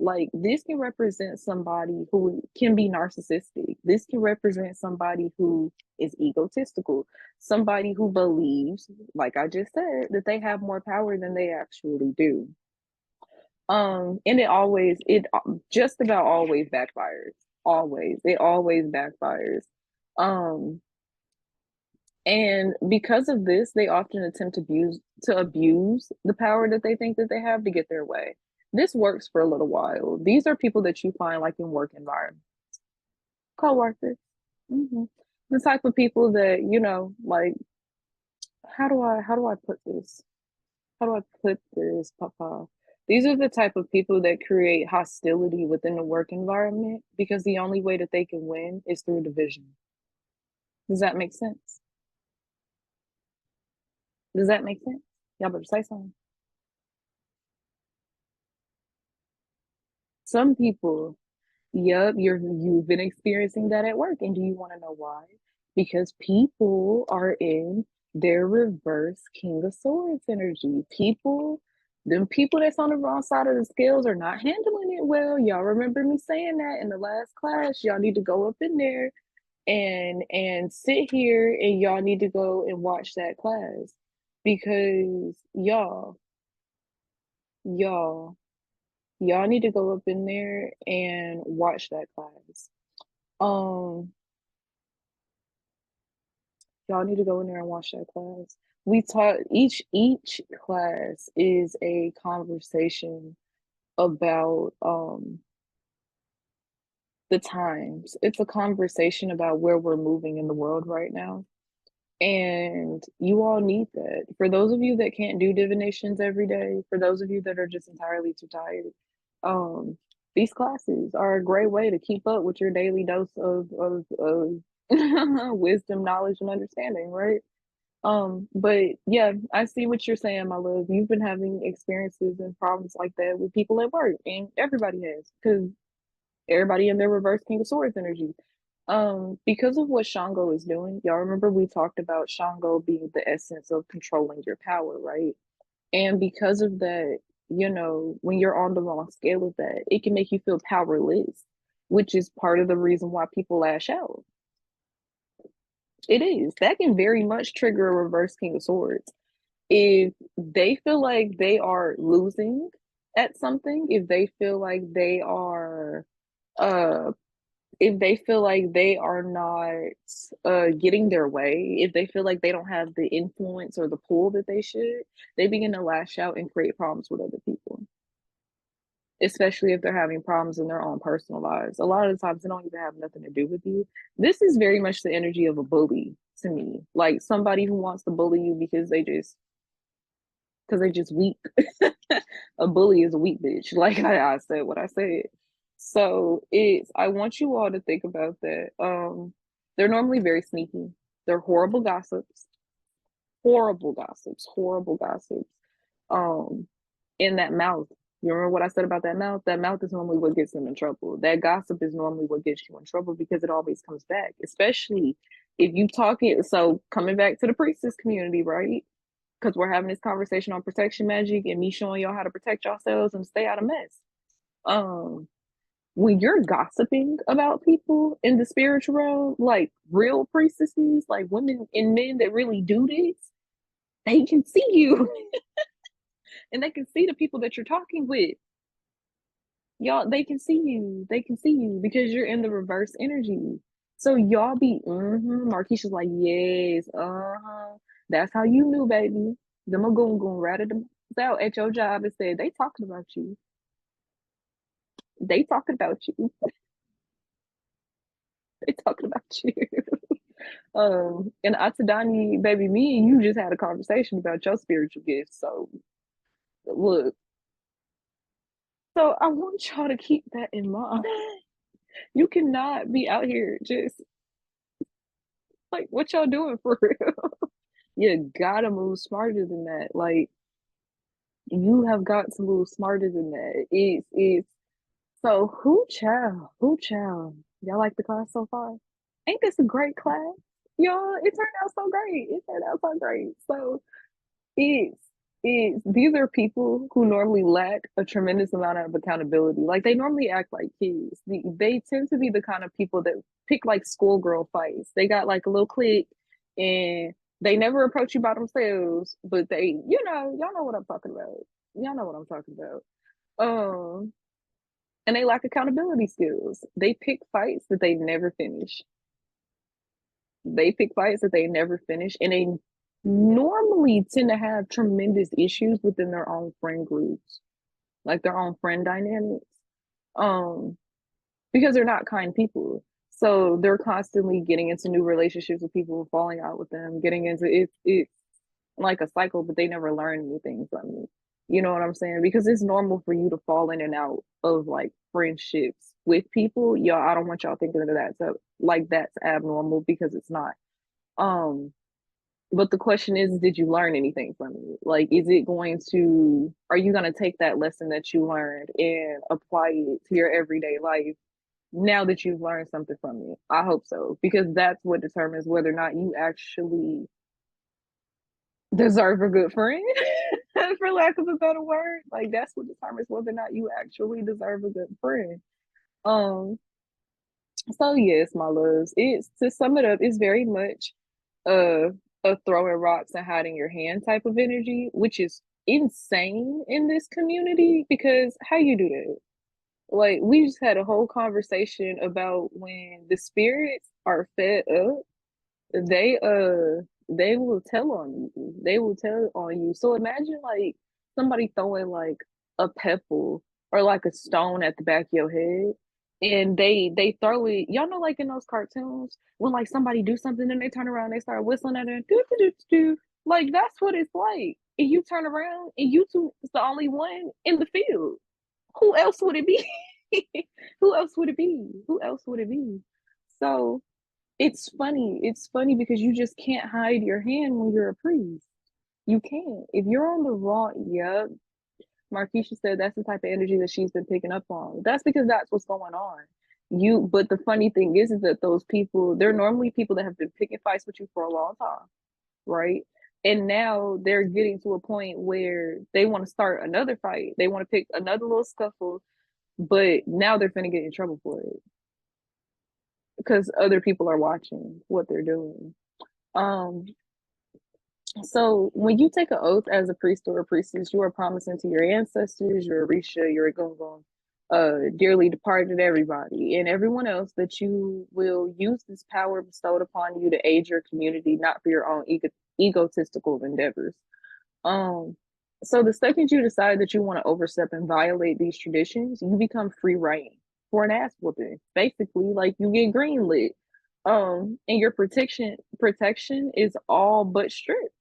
Like this can represent somebody who can be narcissistic. This can represent somebody who is egotistical, somebody who believes, like I just said, that they have more power than they actually do. And it just about always backfires. Always. It always backfires. Um, and because of this, they often attempt to abuse the power that they think that they have to get their way. This works for a little while. These are people that you find like in work environments, co-workers. Mm-hmm. The type of people that, like how do I put this? How do I put this, Papa? These are the type of people that create hostility within the work environment because the only way that they can win is through division. Does that make sense? Does that make sense? Y'all better say something. Some people, yep, you've been experiencing that at work. And do you want to know why? Because people are in their reverse King of Swords energy. Them people that's on the wrong side of the scales are not handling it well. Y'all remember me saying that in the last class. Y'all need to go up in there and sit here and y'all need to go and watch that class because y'all y'all need to go up in there and watch that class. Um, Y'all need to go in there and watch that class. We taught each class is a conversation about the times. It's a conversation about where we're moving in the world right now. And you all need that. For those of you that can't do divinations every day, for those of you that are just entirely too tired, um, these classes are a great way to keep up with your daily dose of wisdom, knowledge, and understanding, right? But yeah, I see what you're saying, my love. You've been having experiences and problems like that with people at work, and everybody has, because everybody in their reverse King of Swords energy. Because of what Shango is doing, y'all remember we talked about Shango being the essence of controlling your power, right? And because of that, when you're on the wrong scale of that, it can make you feel powerless, which is part of the reason why people lash out. It is. That can very much trigger a reverse King of Swords. If they feel like they are losing at something, uh if they feel like they are not getting their way, if they feel like they don't have the influence or the pull that they should, they begin to lash out and create problems with other people, especially if they're having problems in their own personal lives. A lot of the times, they don't even have nothing to do with you. This is very much the energy of a bully to me, like somebody who wants to bully you because they just weak. A bully is a weak bitch. Like I said what I said. So I want you all to think about that. They're normally very sneaky. They're horrible gossips. Horrible gossips. Horrible gossips. Um, in that mouth. You remember what I said about that mouth? That mouth is normally what gets them in trouble. That gossip is normally what gets you in trouble because it always comes back, especially if you talk it. So coming back to the priestess community, right? Because we're having this conversation on protection magic and me showing y'all how to protect yourselves and stay out of mess. Um, when you're gossiping about people in the spiritual realm, like real priestesses, like women and men that really do this, they can see you and they can see the people that you're talking with. Y'all, they can see you. They can see you because you're in the reverse energy. So y'all be, Marquisha's like, yes, that's how you knew, baby. Them a goon ratted them out at your job and said, they talking about you. They talking about you. They talking about you. And Atadani, baby, me and you just had a conversation about your spiritual gifts. So look, so I want y'all to keep that in mind. You cannot be out here just like what y'all doing for real. You gotta move smarter than that. Like you have got to move smarter than that. It's so who child? Y'all like the class so far? Ain't this a great class? Y'all, it turned out so great. It turned out so great. So it's these are people who normally lack a tremendous amount of accountability. Like they normally act like kids. They tend to be the kind of people that pick like schoolgirl fights. They got like a little clique and they never approach you by themselves, but y'all know what I'm talking about. Y'all know what I'm talking about. Um, and they lack accountability skills. They pick fights that they never finish. They pick fights that they never finish, and they normally tend to have tremendous issues within their own friend groups, like their own friend dynamics, um, because they're not kind people. So they're constantly getting into new relationships with people, falling out with them, getting into it's like a cycle, but they never learn anything from it. You know what I'm saying? Because it's normal for you to fall in and out of like friendships with people. Y'all, I don't want y'all thinking of that. So like that's abnormal because it's not. Um, but the question is, did you learn anything from it? Like, are you going to take that lesson that you learned and apply it to your everyday life now that you've learned something from it? I hope so, because that's what determines whether or not you actually deserve a good friend, for lack of a better word. Like, that's what determines whether or not you actually deserve a good friend. Um, So yes, my loves. It's to sum it up, it's very much uh a throwing rocks and hiding your hand type of energy, which is insane in this community because how you do that? Like we just had a whole conversation about when the spirits are fed up they will tell on you. They will tell on you. So imagine like somebody throwing like a pebble or like a stone at the back of your head, and they throw it. Y'all know, like in those cartoons when like somebody do something and they turn around, they start whistling at it, do do do do. Like that's what it's like. And you turn around and you two is the only one in the field. Who else would it be? Who else would it be? Who else would it be? So it's funny. It's funny because you just can't hide your hand when you're a priest. You can't. If you're on the wrong, yep. Markeisha said that's the type of energy that she's been picking up on. That's because that's what's going on. But the funny thing is that those people, they're normally people that have been picking fights with you for a long time, right? And now they're getting to a point where they want to start another fight. They want to pick another little scuffle, but now they're finna get in trouble for it because other people are watching what they're doing. Um, So when you take an oath as a priest or a priestess, you are promising to your ancestors, your Orisha, your Egungun, dearly departed everybody, and everyone else that you will use this power bestowed upon you to aid your community, not for your own egotistical endeavors. Um, so the second you decide that you want to overstep and violate these traditions, you become free reign for an ass whooping. Basically, like you get greenlit. And your protection is all but strict.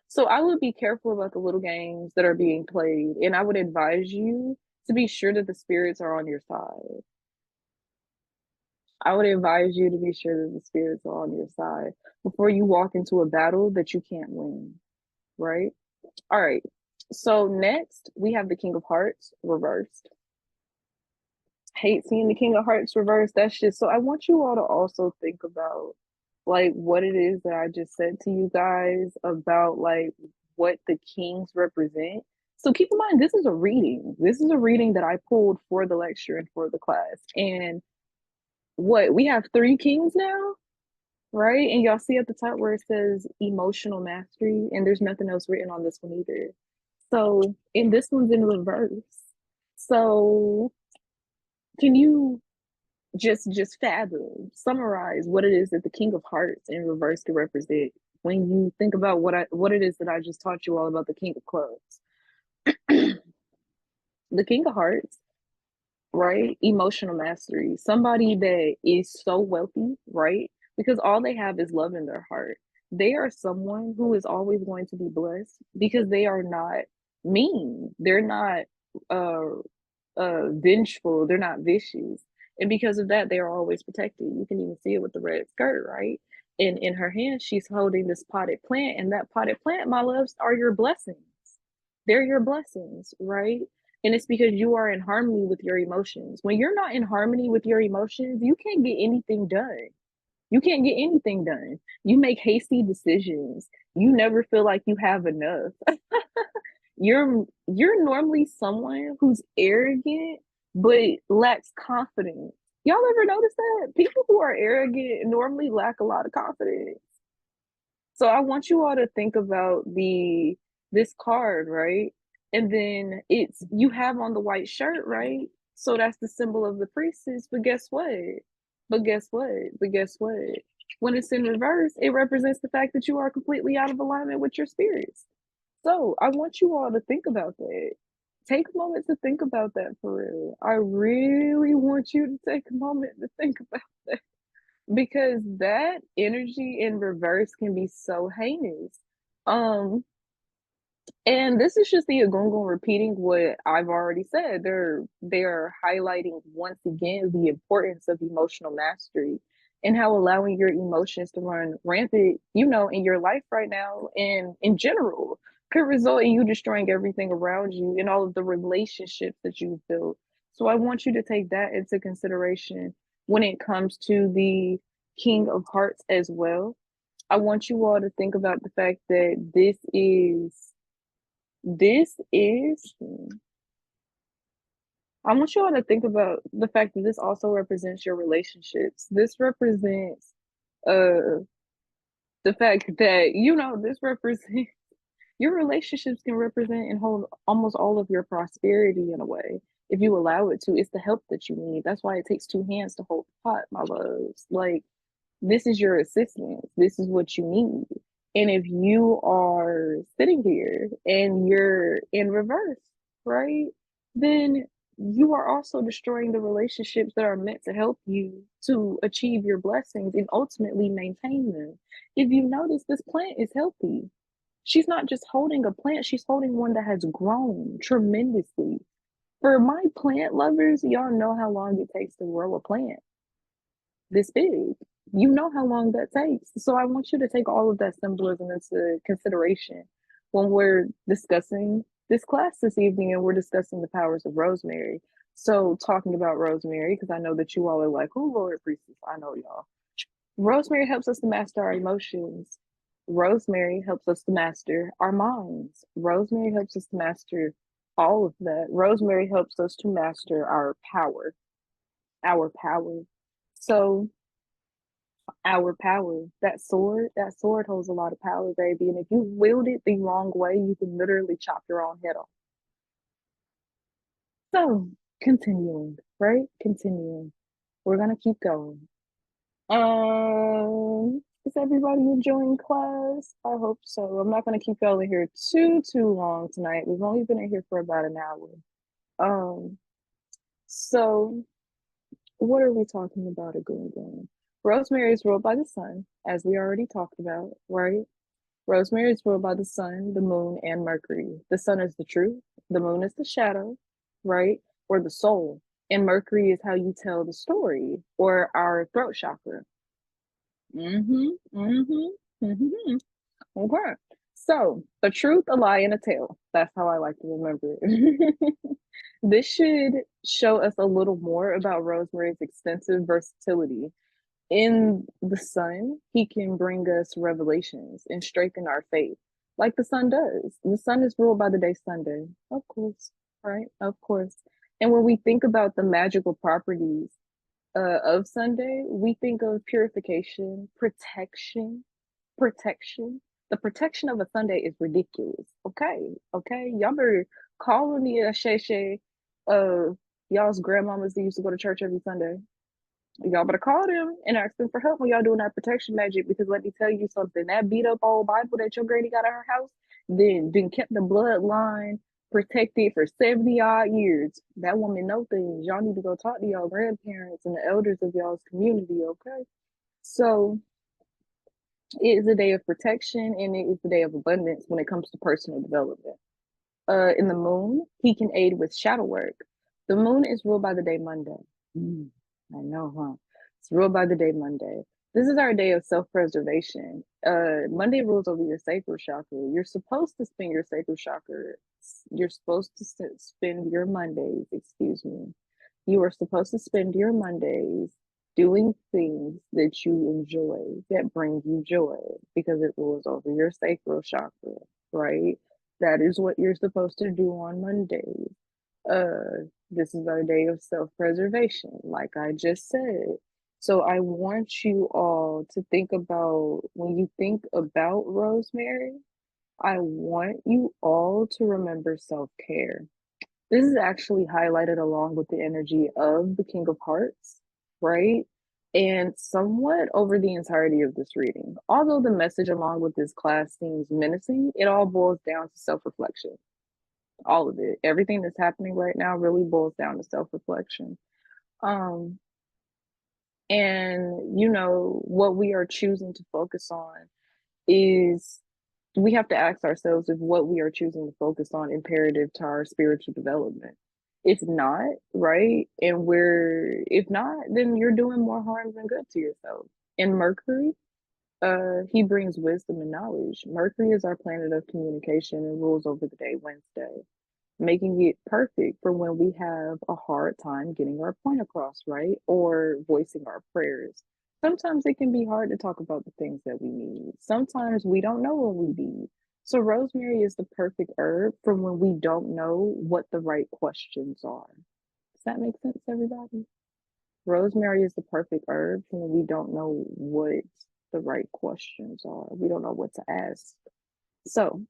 So I would be careful about the little games that are being played, and I would advise you to be sure that the spirits are on your side. I would advise you to be sure that the spirits are on your side before you walk into a battle that you can't win, right? All right. So next we have the King of Hearts reversed. Hate seeing the King of Hearts reversed. That's just so I want you all to also think about like what it is that I just said to you guys about like what the kings represent. So keep in mind this is a reading. This is a reading that I pulled for the lecture and for the class. And what we have three kings now, right? And y'all see at the top where it says emotional mastery, and there's nothing else written on this one either. So, and this one's in reverse. So, can you just fathom, summarize what it is that the King of Hearts in reverse can represent when you think about what it is that I just taught you all about the King of Clubs. The King of Hearts, right? Emotional mastery. Somebody that is so wealthy, right? Because all they have is love in their heart. They are someone who is always going to be blessed because they are not mean. They're not uh vengeful, they're not vicious. And because of that, they are always protected. You can even see it with the red skirt, right? And in her hand, she's holding this potted plant, and that potted plant, my loves, are your blessings. They're your blessings, right? And it's because you are in harmony with your emotions. When you're not in harmony with your emotions, you can't get anything done. You can't get anything done. You make hasty decisions. You never feel like you have enough. You're normally someone who's arrogant but lacks confidence. Y'all ever notice that? People who are arrogant normally lack a lot of confidence. So I want you all to think about the this card, right? And then it's you have on the white shirt, right? So that's the symbol of the priestess. But guess what? But guess what? But guess what? When it's in reverse, it represents the fact that you are completely out of alignment with your spirits. So I want you all to think about that. Take a moment to think about that for real. I really want you to take a moment to think about that because that energy in reverse can be so heinous. Um, and this is just the Agungun repeating what I've already said. They're highlighting once again the importance of emotional mastery and how allowing your emotions to run rampant, in your life right now and in general could result in you destroying everything around you and all of the relationships that you've built. So I want you to take that into consideration when it comes to the King of Hearts as well. I want you all to think about the fact that this is I want you all to think about the fact that this also represents your relationships. This represents uh the fact that this represents your relationships can represent and hold almost all of your prosperity in a way if you allow it to. It's the help that you need. That's why it takes two hands to hold the pot, my loves. Like This is your assistance. This is what you need. And if you are sitting here and you're in reverse, right, then you are also destroying the relationships that are meant to help you to achieve your blessings and ultimately maintain them. If you notice, this plant is healthy. She's not just holding a plant, she's holding one that has grown tremendously. For my plant lovers, y'all know how long it takes to grow a plant this big. You know how long that takes. So I want you to take all of that symbolism into consideration when we're discussing this class this evening and we're discussing the powers of Rosemary. So talking about Rosemary, because I know that you all are like, oh, Lord Priestess, I know y'all. Rosemary helps us to master our emotions. Rosemary helps us to master our minds. Rosemary helps us to master all of that. Rosemary helps us to master our power. Our power. So our power, that sword holds a lot of power, baby. And if you wield it the wrong way, you can literally chop your own head off. So continuing, right? Continuing. We're gonna keep going. Is everybody enjoying class? I hope so. I'm not gonna keep y'all in here too long tonight. We've only been in here for about an hour. Um, so what are we talking about again? Rosemary is ruled by the sun, as we already talked about, right? Rosemary is ruled by the sun, the moon, and Mercury. The sun is the truth, the moon is the shadow, right? Or the soul. And Mercury is how you tell the story, or our throat chakra. Mm-hmm. Mm-hmm. Mm-hmm. Okay. So a truth, a lie, and a tale. That's how I like to remember it. This should show us a little more about Rosemary's extensive versatility. In the sun, he can bring us revelations and strengthen our faith, like the sun does. The sun is ruled by the day Sunday, of course, right? Of course. And when we think about the magical properties of Sunday, we think of purification, protection. The protection of a Sunday is ridiculous. Okay, okay. Y'all better call me a shay of y'all's grandmamas that used to go to church every Sunday. Y'all better call them and ask them for help when y'all doing that protection magic. Because let me tell you something, that beat up old Bible that your granny got at her house, then kept the bloodline protected for 70 odd years. That woman know things. Y'all need to go talk to y'all grandparents and the elders of y'all's community, okay? So it is a day of protection and it is a day of abundance when it comes to personal development. In the moon, he can aid with shadow work. The moon is ruled by the day Monday. I know, huh? It's ruled by the day Monday. This is our day of self-preservation. Monday rules over your sacral chakra. You're supposed to spend your sacral chakra. You're supposed to spend your Mondays, excuse me. You are supposed to spend your Mondays doing things that you enjoy, that bring you joy, because it rules over your sacral chakra, right? That is what you're supposed to do on Mondays. This is our day of self-preservation, like I just said. So I want you all to think about, when you think about Rosemary, I want you all to remember self-care. This is actually highlighted along with the energy of the King of Hearts, right? And somewhat over the entirety of this reading. Although the message along with this class seems menacing, it all boils down to self-reflection. All of it. Everything that's happening right now really boils down to self-reflection. Um, and you know, what we are choosing to focus on is, we have to ask ourselves if what we are choosing to focus on imperative to our spiritual development. If not, right? And if not, then you're doing more harm than good to yourself. And Mercury, he brings wisdom and knowledge. Mercury is our planet of communication and rules over the day Wednesday, making it perfect for when we have a hard time getting our point across, right? Or voicing our prayers. Sometimes it can be hard to talk about the things that we need. Sometimes we don't know what we need. So, rosemary is the perfect herb for when we don't know what the right questions are. Does that make sense, everybody? Rosemary is the perfect herb for when we don't know what the right questions are. We don't know what to ask. So,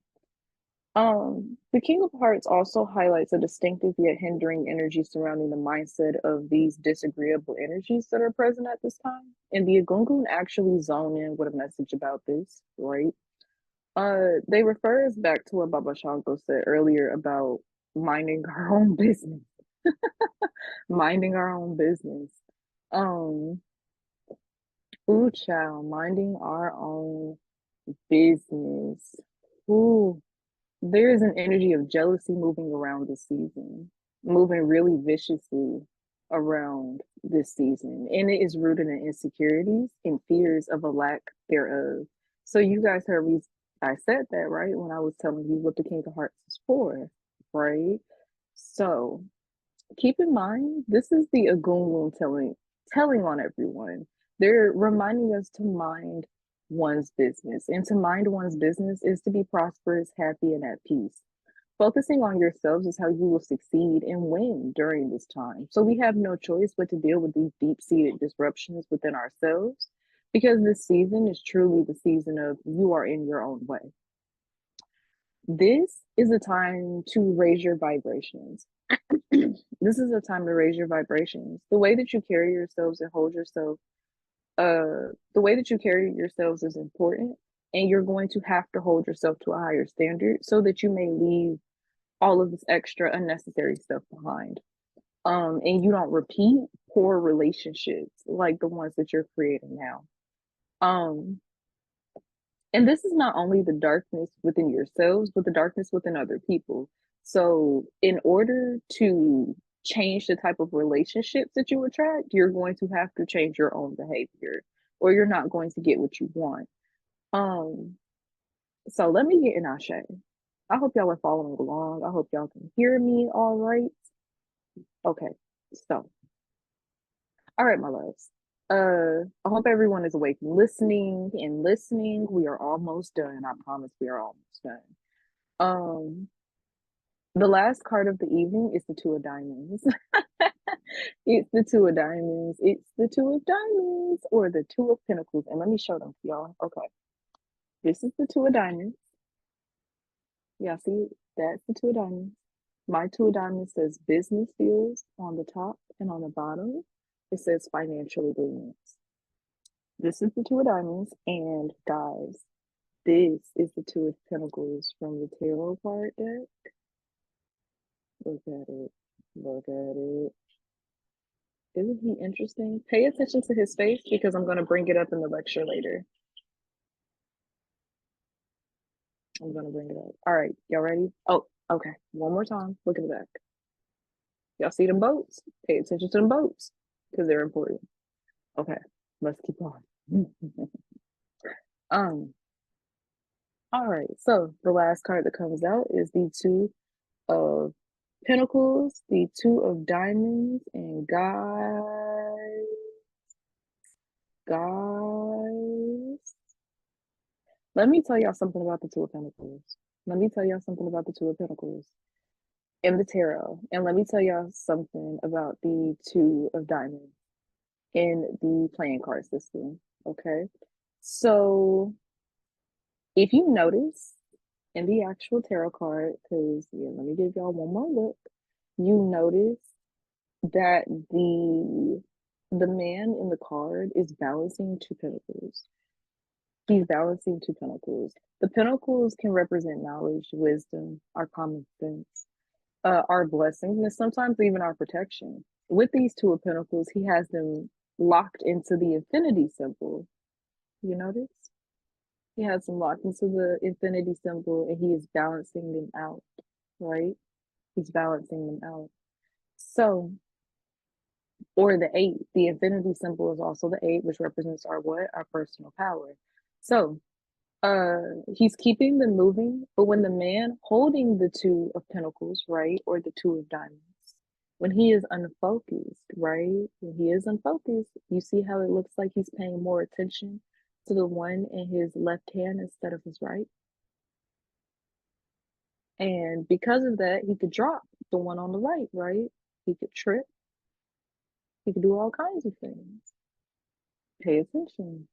The King of Hearts also highlights a distinctive yet hindering energy surrounding the mindset of these disagreeable energies that are present at this time. And the Agungun actually zone in with a message about this, right? They refer us back to what Baba Shanko said earlier about minding our own business, minding our own business. Um, Food child, minding our own business. Ooh, there is an energy of jealousy moving around this season, moving really viciously around this season. And it is rooted in insecurities and fears of a lack thereof. So you guys heard me, I said that, right? When I was telling you what the King of Hearts is for, right? So keep in mind, this is the Agungun telling on everyone. They're reminding us to mind one's business. And to mind one's business is to be prosperous, happy, and at peace. Focusing on yourselves is how you will succeed and win during this time. So we have no choice but to deal with these deep-seated disruptions within ourselves because this season is truly the season of you are in your own way. This is a time to raise your vibrations. This is a time to raise your vibrations. The way that you carry yourselves and hold yourself, the way that you carry yourselves is important, and you're going to have to hold yourself to a higher standard so that you may leave all of this extra unnecessary stuff behind. And you don't repeat poor relationships like the ones that you're creating now. Um, and this is not only the darkness within yourselves, but the darkness within other people. So, in order to change the type of relationships that you attract, you're going to have to change your own behavior, or you're not going to get what you want. Um, so let me get in Ashe. I hope y'all are following along. I hope y'all can hear me all right. Okay, so all right, my loves. I hope everyone is awake and listening and listening. We are almost done. I promise we are almost done. Um, the last card of the evening is the Two of Diamonds. It's the Two of Diamonds. It's the Two of Diamonds or the Two of Pentacles. And let me show them to y'all. Okay. This is the Two of Diamonds. Y'all see it? That's the Two of Diamonds. My Two of Diamonds says business deals on the top, and on the bottom, it says financial agreements. This is the Two of Diamonds. And guys, this is the Two of Pentacles from the Tarot card deck. Look at it. Look at it. Isn't he interesting? Pay attention to his face because I'm going to bring it up in the lecture later. I'm going to bring it up. All right, y'all ready? Oh, okay. One more time. Look at the back. Y'all see them boats? Pay attention to them boats because they're important. Okay, let's keep on. um, all right. So the last card that comes out is the Two of Pentacles, the Two of Diamonds, and guys, let me tell y'all something about the Two of Pentacles. Let me tell y'all something about the Two of Pentacles in the tarot. And let me tell y'all something about the Two of Diamonds in the playing card system. Okay. So if you notice in the actual tarot card, because yeah, let me give y'all one more look, you notice that the man in the card is balancing two pentacles. He's balancing two pentacles. The pentacles can represent knowledge, wisdom, our common sense, our blessings, and sometimes even our protection. With these two of pentacles, he has them locked into the infinity symbol. You notice? He has them locked into the infinity symbol and he is balancing them out, right? He's balancing them out. So, or the eight, the infinity symbol is also the eight, which represents our what? Our personal power. So, he's keeping them moving, but when the man holding the Two of Pentacles, right, or the Two of Diamonds, when he is unfocused, right, when he is unfocused, you see how it looks like he's paying more attention to the one in his left hand instead of his right. And because of that, he could drop the one on the right, right? He could trip, he could do all kinds of things. Pay attention,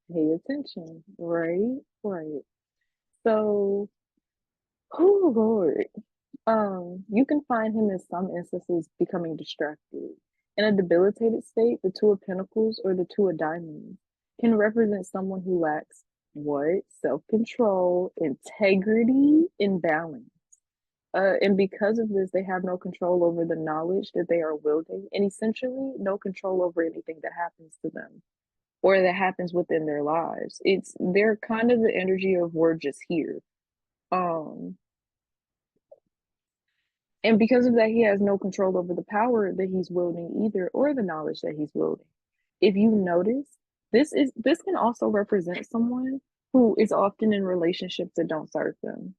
right? Right. So Oh Lord. You can find him in some instances becoming distracted. In a debilitated state, the Two of Pentacles or the Two of Diamonds can represent someone who lacks what? Self-control, integrity, and balance. And because of this, they have no control over the knowledge that they are wielding, and essentially no control over anything that happens to them or that happens within their lives. They're kind of the energy of we're just here. Um, And because of that, he has no control over the power that he's wielding either, or the knowledge that he's wielding. If you notice, this can also represent someone who is often in relationships that don't serve them.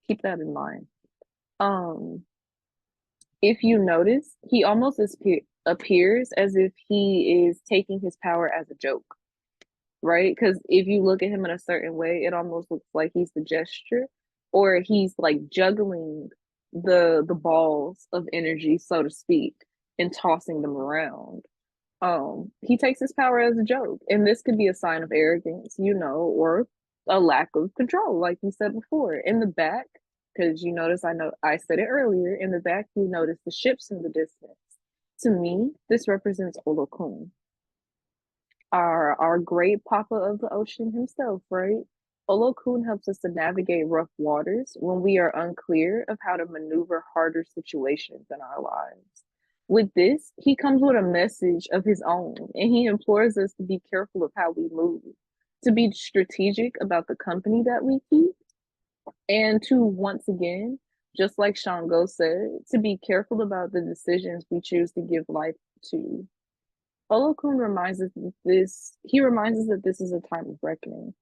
Keep that in mind. Um, if you notice, he almost appears as if he is taking his power as a joke, right? Because if you look at him in a certain way, it almost looks like he's the gesture, or he's like juggling the balls of energy, so to speak, and tossing them around. He takes his power as a joke, and this could be a sign of arrogance, or a lack of control, like you said before. In the back, because you notice, I know I said it earlier. In the back, you notice the ships in the distance. To me, this represents Olokun, our great papa of the ocean himself, right? Olokun helps us to navigate rough waters when we are unclear of how to maneuver harder situations in our lives. With this, he comes with a message of his own, and he implores us to be careful of how we move, to be strategic about the company that we keep, and to once again, just like Shango said, to be careful about the decisions we choose to give life to. Olokun reminds us that this is a time of reckoning.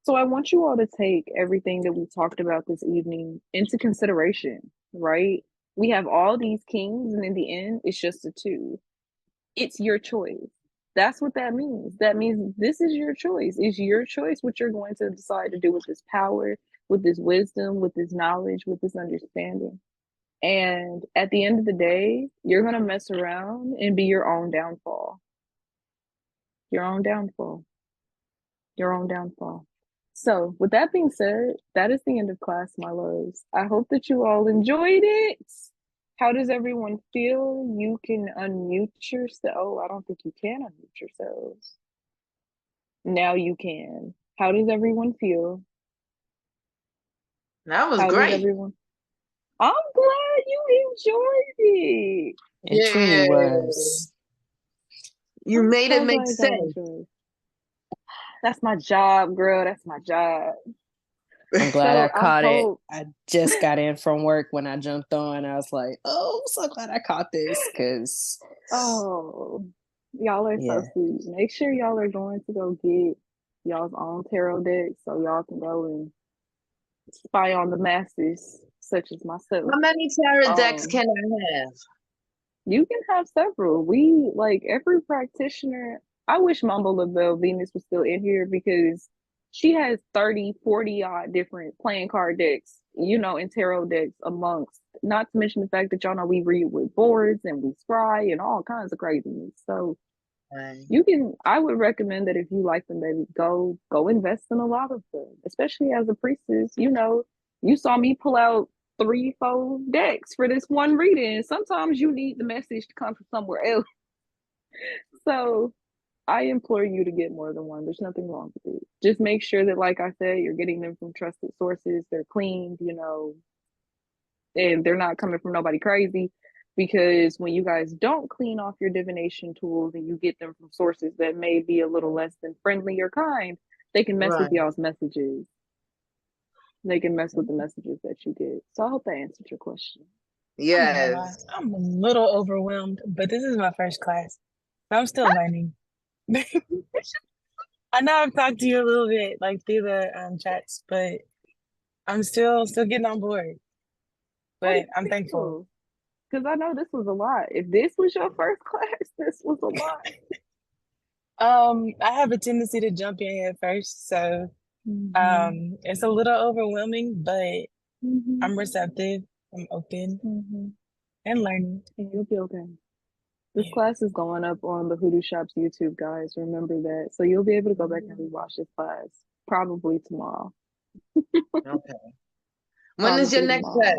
So I want you all to take everything that we talked about this evening into consideration, right? We have all these kings, and in the end, it's just a two. It's your choice. That's what that means. That means this is your choice. It's your choice what you're going to decide to do with this power, with this wisdom, with this knowledge, with this understanding. And at the end of the day, you're going to mess around and be your own downfall. Your own downfall. Your own downfall. So, with that being said, that is the end of class, my loves. I hope that you all enjoyed it. How does everyone feel? You can unmute yourself. Oh, I don't think you can unmute yourselves. Now you can. How does everyone feel? That was How does great. everyone? I'm glad you enjoyed it. It truly Yeah. was. You I'm made it so make glad y'all sense. enjoyed. That's my job, girl. That's my job. I'm glad I So I caught it. hope. I just got in from work when I jumped on. I was like, oh, I'm so glad I caught this because, Oh, y'all are so yeah. sweet. Make sure y'all are going to go get y'all's own tarot deck so y'all can go and spy on the masses, such as myself. How many tarot decks Um, can I have? you can have several. We like every practitioner. I wish Mumbo LaBelle Venus was still in here because she has 30, 40 odd different playing card decks, and tarot decks amongst, not to mention the fact that y'all know we read with boards and we scry and all kinds of craziness. So Right. I would recommend that if you like them, baby, go invest in a lot of them, especially as a priestess. You saw me pull out 3, 4 decks for this one reading. Sometimes you need the message to come from somewhere else. So I implore you to get more than one. There's nothing wrong with it. Just make sure that, like I said, you're getting them from trusted sources. They're cleaned, and they're not coming from nobody crazy, because when you guys don't clean off your divination tools and you get them from sources that may be a little less than friendly or kind, they can mess with Right. y'all's messages. They can mess with the messages that you get. So I hope that answered your question. I'm not gonna lie, Yes. I'm a little overwhelmed, but this is my first class. I'm still learning. I know I've talked to you a little bit, like through the chats, but I'm still getting on board. Well, But I'm thankful. because I know this was a lot. If this was your first class, this was a lot. I have a tendency to jump in at first, so Mm-hmm. it's a little overwhelming, but Mm-hmm. I'm receptive, I'm open Mm-hmm. and learning. And you'll be okay. This Yeah. class is going up on the Hoodoo Shop's YouTube, guys. Remember that. So you'll be able to go back and rewatch this class probably tomorrow. Okay. When is your next class?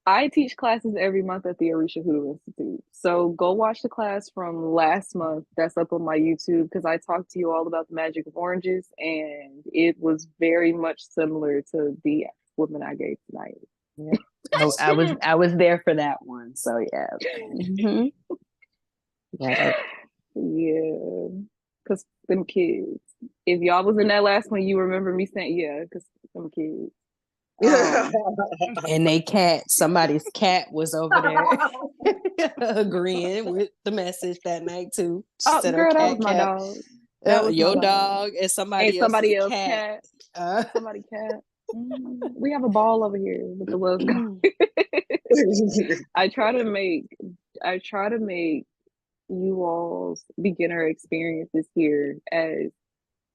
I teach classes every month at the Arisha Hoodoo Institute. So go watch the class from last month. That's up on my YouTube because I talked to you all about the magic of oranges, and it was very much similar to the woman I gave tonight. Yeah. I was there for that one. So yeah. Mm-hmm. Yeah. Yeah. Cause them kids. If y'all was in that last one, you remember me saying, yeah, because them kids. And somebody's cat was over there agreeing with the message that night too. She said girl, her that cat was my kept dog. That was your my dog and and somebody else's somebody else cat. Somebody cat. We have a ball over here with the love guy. I try to make you all's beginner experiences here as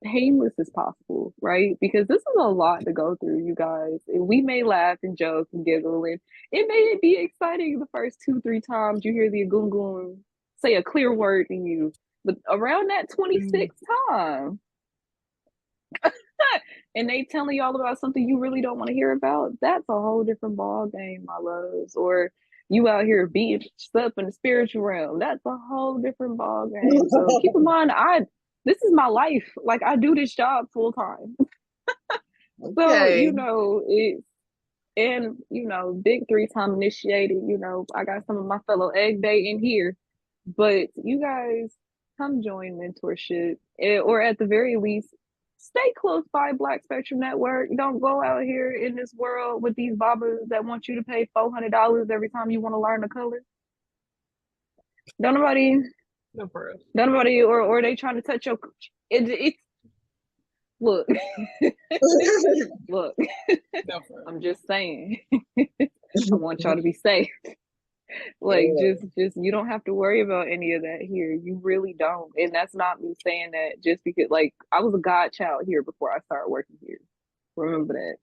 painless as possible, right? Because this is a lot to go through, you guys. We may laugh and joke and giggle, and it may be exciting the first 2-3 times you hear the agungun say a clear word to you, but around that 26th time, and they telling you all about something you really don't want to hear about, that's a whole different ball game, my loves. Or you out here beating stuff in the spiritual realm, that's a whole different ball game. So keep in mind, this is my life. Like, I do this job full time. So Okay. it's, and big 3-time initiated, I got some of my fellow egg bay in here, but you guys come join mentorship, or at the very least stay close by Black Spectrum Network. Don't go out here in this world with these babas that want you to pay $400 every time you want to learn a color. Don't nobody, or they trying to touch your it's look. Look, I'm just saying. I want y'all to be safe. Like, just you don't have to worry about any of that here. You really don't. And that's not me saying that just because, like, I was a godchild here before I started working here. Remember that.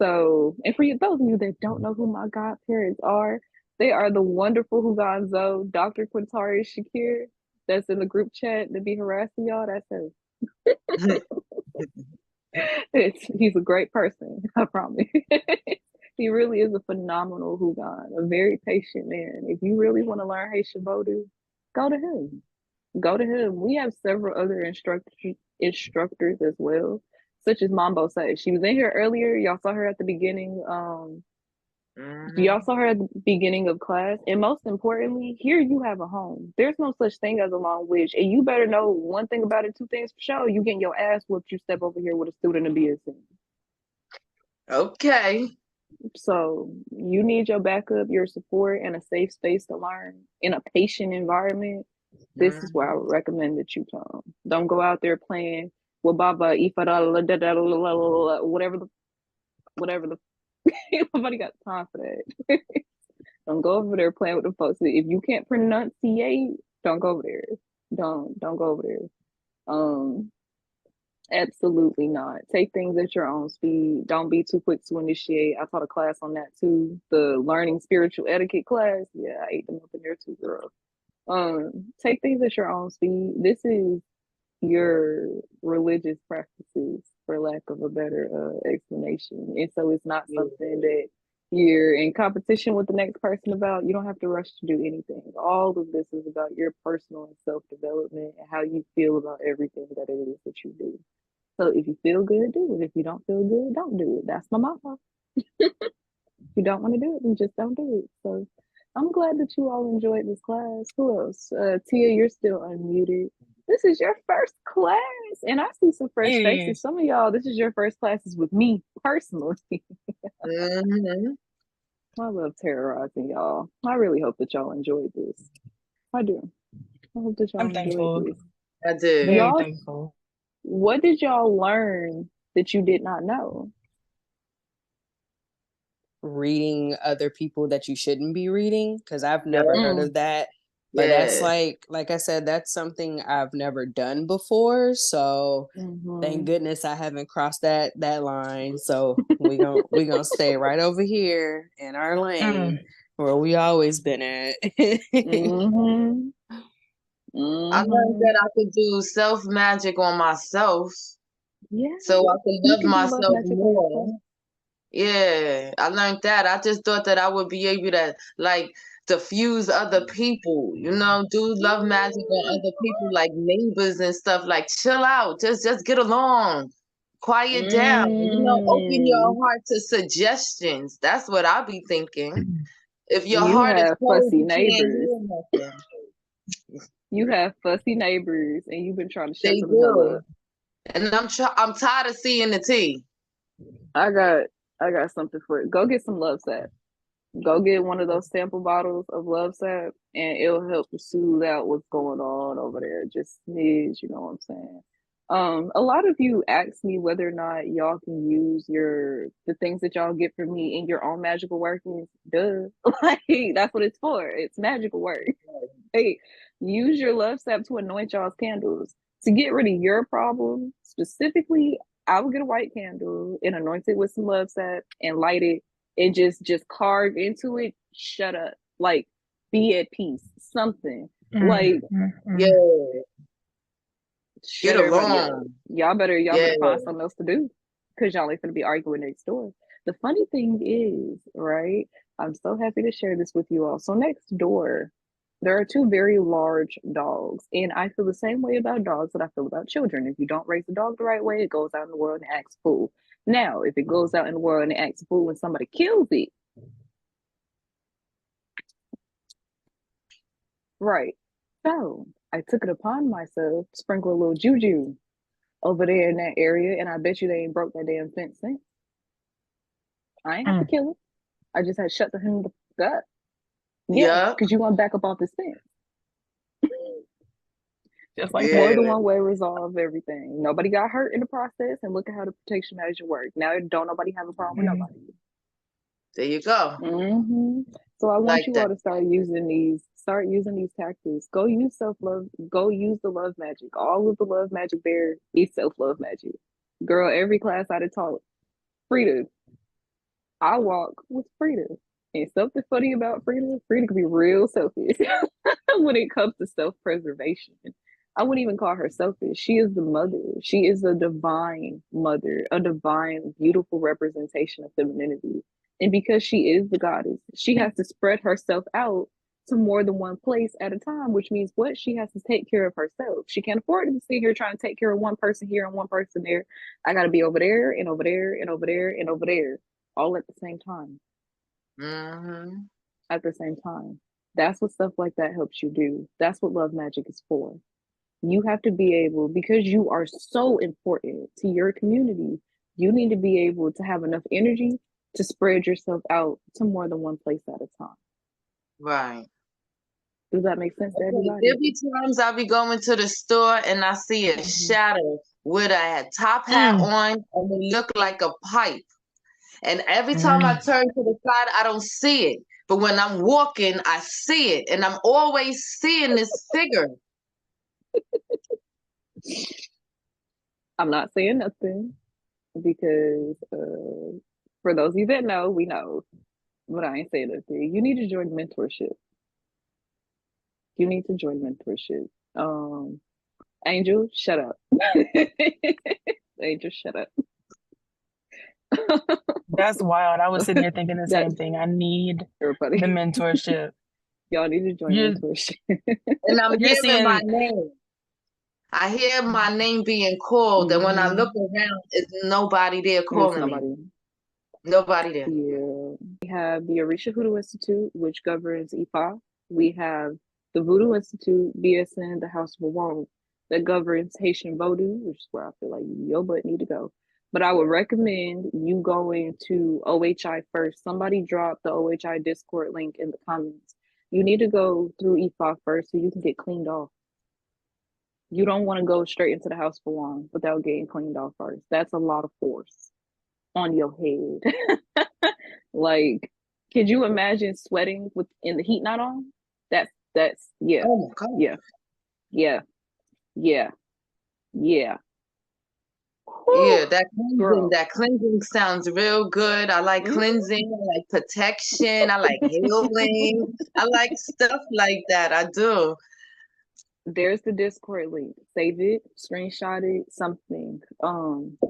So, and for those of you that don't know who my godparents are, they are the wonderful Huganzo, Dr. Quintari Shakir, that's in the group chat that be harassing y'all. That's him. He's a great person, I promise. He really is a phenomenal Hugan, a very patient man. If you really want to learn Haitian Vodou, go to him. Go to him. We have several other instructors as well, such as Mambo said. She was in here earlier. Y'all saw her at the beginning. Y'all saw her at the beginning of class. And most importantly, here you have a home. There's no such thing as a long wish. And you better know one thing about it, two things for sure. You getting your ass whooped, you step over here with a student of BSN. Okay. So you need your backup, your support, and a safe space to learn in a patient environment. This is where I would recommend that you come. Don't go out there playing with Baba, whatever the nobody got time for that. Don't go over there playing with the folks. If you can't pronunciate, don't go over there. Don't go over there. Absolutely not. Take things at your own speed. Don't be too quick to initiate. I taught a class on that too. The learning spiritual etiquette class. Yeah, I ate them up in there too, girl. Take things at your own speed. This is your religious practices, for lack of a better explanation. And so it's not something that you're in competition with the next person about. You don't have to rush to do anything. All of this is about your personal and self-development and how you feel about everything that it is that you do. So if you feel good, do it. If you don't feel good, don't do it. That's my motto. If you don't want to do it, then just don't do it. So I'm glad that you all enjoyed this class. Who else? Tia, you're still unmuted. This is your first class, and I see some fresh faces. Some of y'all, this is your first classes with me personally. I love terrorizing y'all. I really hope that y'all enjoyed this. I do. I hope that y'all enjoyed this. I did. Very thankful. What did y'all learn that you did not know? Reading other people that you shouldn't be reading, because I've never heard of that. But that's like I said, that's something I've never done before. So thank goodness I haven't crossed that line. So we gonna stay right over here in our lane where we always been at. I learned that I could do self magic on myself. Yeah, so I can you love can do love myself magic for yourself. more. Yeah, I learned that. I just thought that I would be able to like diffuse other people, do love magic on other people like neighbors and stuff. Like chill out, just get along, quiet down, open your Mm. heart to suggestions. That's what I'll be thinking. If your You heart is have closed, fussy you can't neighbors. hear nothing. You have fussy neighbors, and you've been trying to shut They them the hell do. up. And I'm tired of seeing the tea. I got something for it. Go get some Love Sap. Go get one of those sample bottles of Love Sap, and it'll help to soothe out what's going on over there. Just smidge, you know what I'm saying? A lot of you ask me whether or not y'all can use the things that y'all get from me in your own magical workings. Duh. Like that's what it's for. It's magical work. Hey, use your Love Sap to anoint y'all's candles. To get rid of your problem, specifically, I would get a white candle and anoint it with some Love Sap and light it and just carve into it. Shut up. Like be at peace. Something. Like Yeah, get shut everybody up. along. Y'all Yeah. better find something else to do. Cause y'all ain't gonna be arguing next door. The funny thing is, right? I'm so happy to share this with you all. So next door, there are two very large dogs. And I feel the same way about dogs that I feel about children. If you don't raise a dog the right way, it goes out in the world and acts fool. Now, if it goes out in the world and acts fool when somebody kills it, right. So I took it upon myself to sprinkle a little juju over there in that area, and I bet you they ain't broke that damn fence since. I ain't have to kill it. I just had to shut the him the up. Yeah, because you want to back up off this fence. Just like More than one way resolve everything. Nobody got hurt in the process, and look at how the protection measure works. Now don't nobody have a problem with nobody. There you go. So I want Like you all to start using these tactics. Go use self-love. Go use the love magic. All of the love magic there is self-love magic. Girl, every class I taught, Frida, I walk with Frida. And something funny about Frida, Frida can be real selfish when it comes to self-preservation. I wouldn't even call her selfish. She is the mother. She is a divine mother, a divine, beautiful representation of femininity. And because she is the goddess, she has to spread herself out to more than one place at a time, which means what? She has to take care of herself. She can't afford to sit here trying to take care of one person here and one person there. I got to be over there and over there and over there and over there all at the same time. At the same time. That's what stuff like that helps you do. That's what love magic is for. You have to be able, because you are so important to your community, you need to be able to have enough energy to spread yourself out to more than one place at a time. Right. Does that make sense to everybody? There be times I'll be going to the store and I see a shadow with a top hat on and it look like a pipe. And every time I turn to the side, I don't see it. But when I'm walking, I see it. And I'm always seeing this figure. I'm not saying nothing because for those of you that know, we know. But I ain't saying nothing. You need to join mentorship. You need to join mentorship. Angel, shut up. Angel, shut up. That's wild. I was sitting here thinking the same thing. I need everybody. The mentorship. Y'all need to join mentorship. And I'm hearing my name. I hear my name being called, and when I look around, it's nobody there calling me. Nobody there. Yeah. We have the Orisha Hoodoo Institute, which governs Ifa. We have the Voodoo Institute, BSN, the House of Awon, that governs Haitian Vodou, which is where I feel like your butt need to go. But I would recommend you going to OHI first. Somebody dropped the OHI Discord link in the comments. You need to go through Ifa first so you can get cleaned off. You don't want to go straight into the House of Awon without getting cleaned off first. That's a lot of force on your head. Like, could you imagine sweating in the heat not on? That's yeah. Oh my God. Yeah. Yeah, that cleansing sounds real good. I like cleansing, I like protection, I like healing. I like stuff like that. I do. there's the Discord link. Save it, screenshot it, something,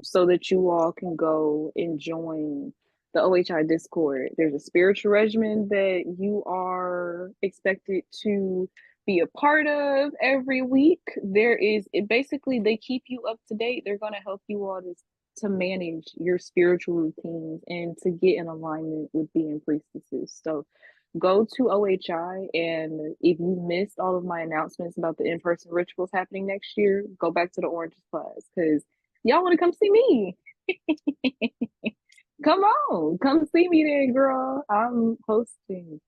so that you all can go and join the OHI Discord. There's a spiritual regimen that you are expected to be a part of every week. There is it basically they keep you up to date. They're gonna help you all to manage your spiritual routines and to get in alignment with being priestesses. So go to OHI, and if you missed all of my announcements about the in-person rituals happening next year, go back to the Oranges class because y'all want to come see me. Come on, come see me then, girl. I'm hosting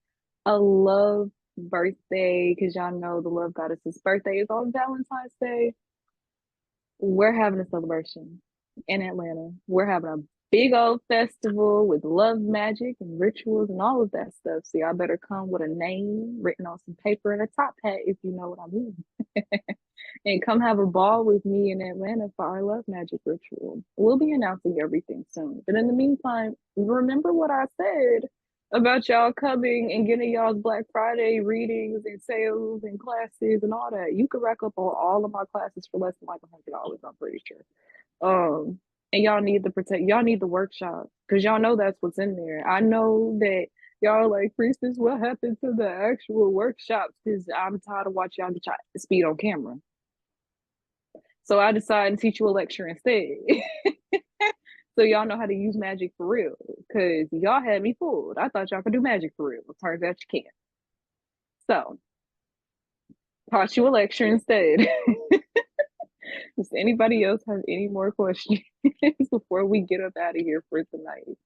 a love birthday because y'all know the love goddess's birthday is on Valentine's Day. We're having a celebration in Atlanta. We're having a big old festival with love magic and rituals and all of that stuff. So y'all better come with a name written on some paper and a top hat if you know what I mean. And come have a ball with me in Atlanta for our love magic ritual. We'll be announcing everything soon. But in the meantime, remember what I said about y'all coming and getting y'all's Black Friday readings and sales and classes and all that. You could rack up on all of my classes for less than like $100, I'm pretty sure. And y'all need y'all need the workshop because y'all know that's what's in there. I know that y'all like, Priestess, what happened to the actual workshops? Because I'm tired of watching y'all get speed on camera. So I decided to teach you a lecture instead. So y'all know how to use magic for real. Because y'all had me fooled. I thought y'all could do magic for real. Turns out you can't. So taught you a lecture instead. Does anybody else have any more questions before we get up out of here for tonight?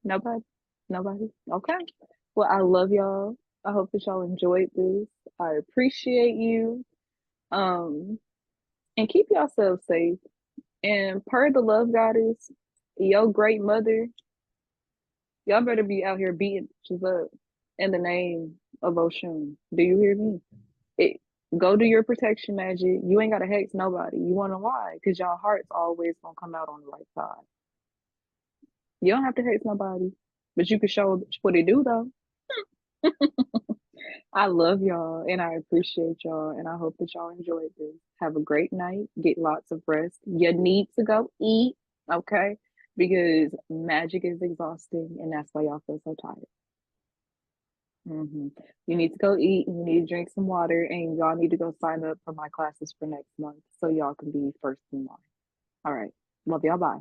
Nobody. Okay. Well, I love y'all. I hope that y'all enjoyed this. I appreciate you. And keep yourself safe. And per the love goddess, your great mother, y'all better be out here beating bitches up in the name of Oshun. Do you hear me? Go do your protection magic. You ain't gotta hex nobody. You wanna why? Because y'all heart's always gonna come out on the right side. You don't have to hex nobody, but you can show what it do though. I love y'all and I appreciate y'all and I hope that y'all enjoyed this. Have a great night. Get lots of rest. You need to go eat, okay? Because magic is exhausting and that's why y'all feel so tired. You need to go eat and you need to drink some water and y'all need to go sign up for my classes for next month so y'all can be first in line. All right. Love y'all. Bye.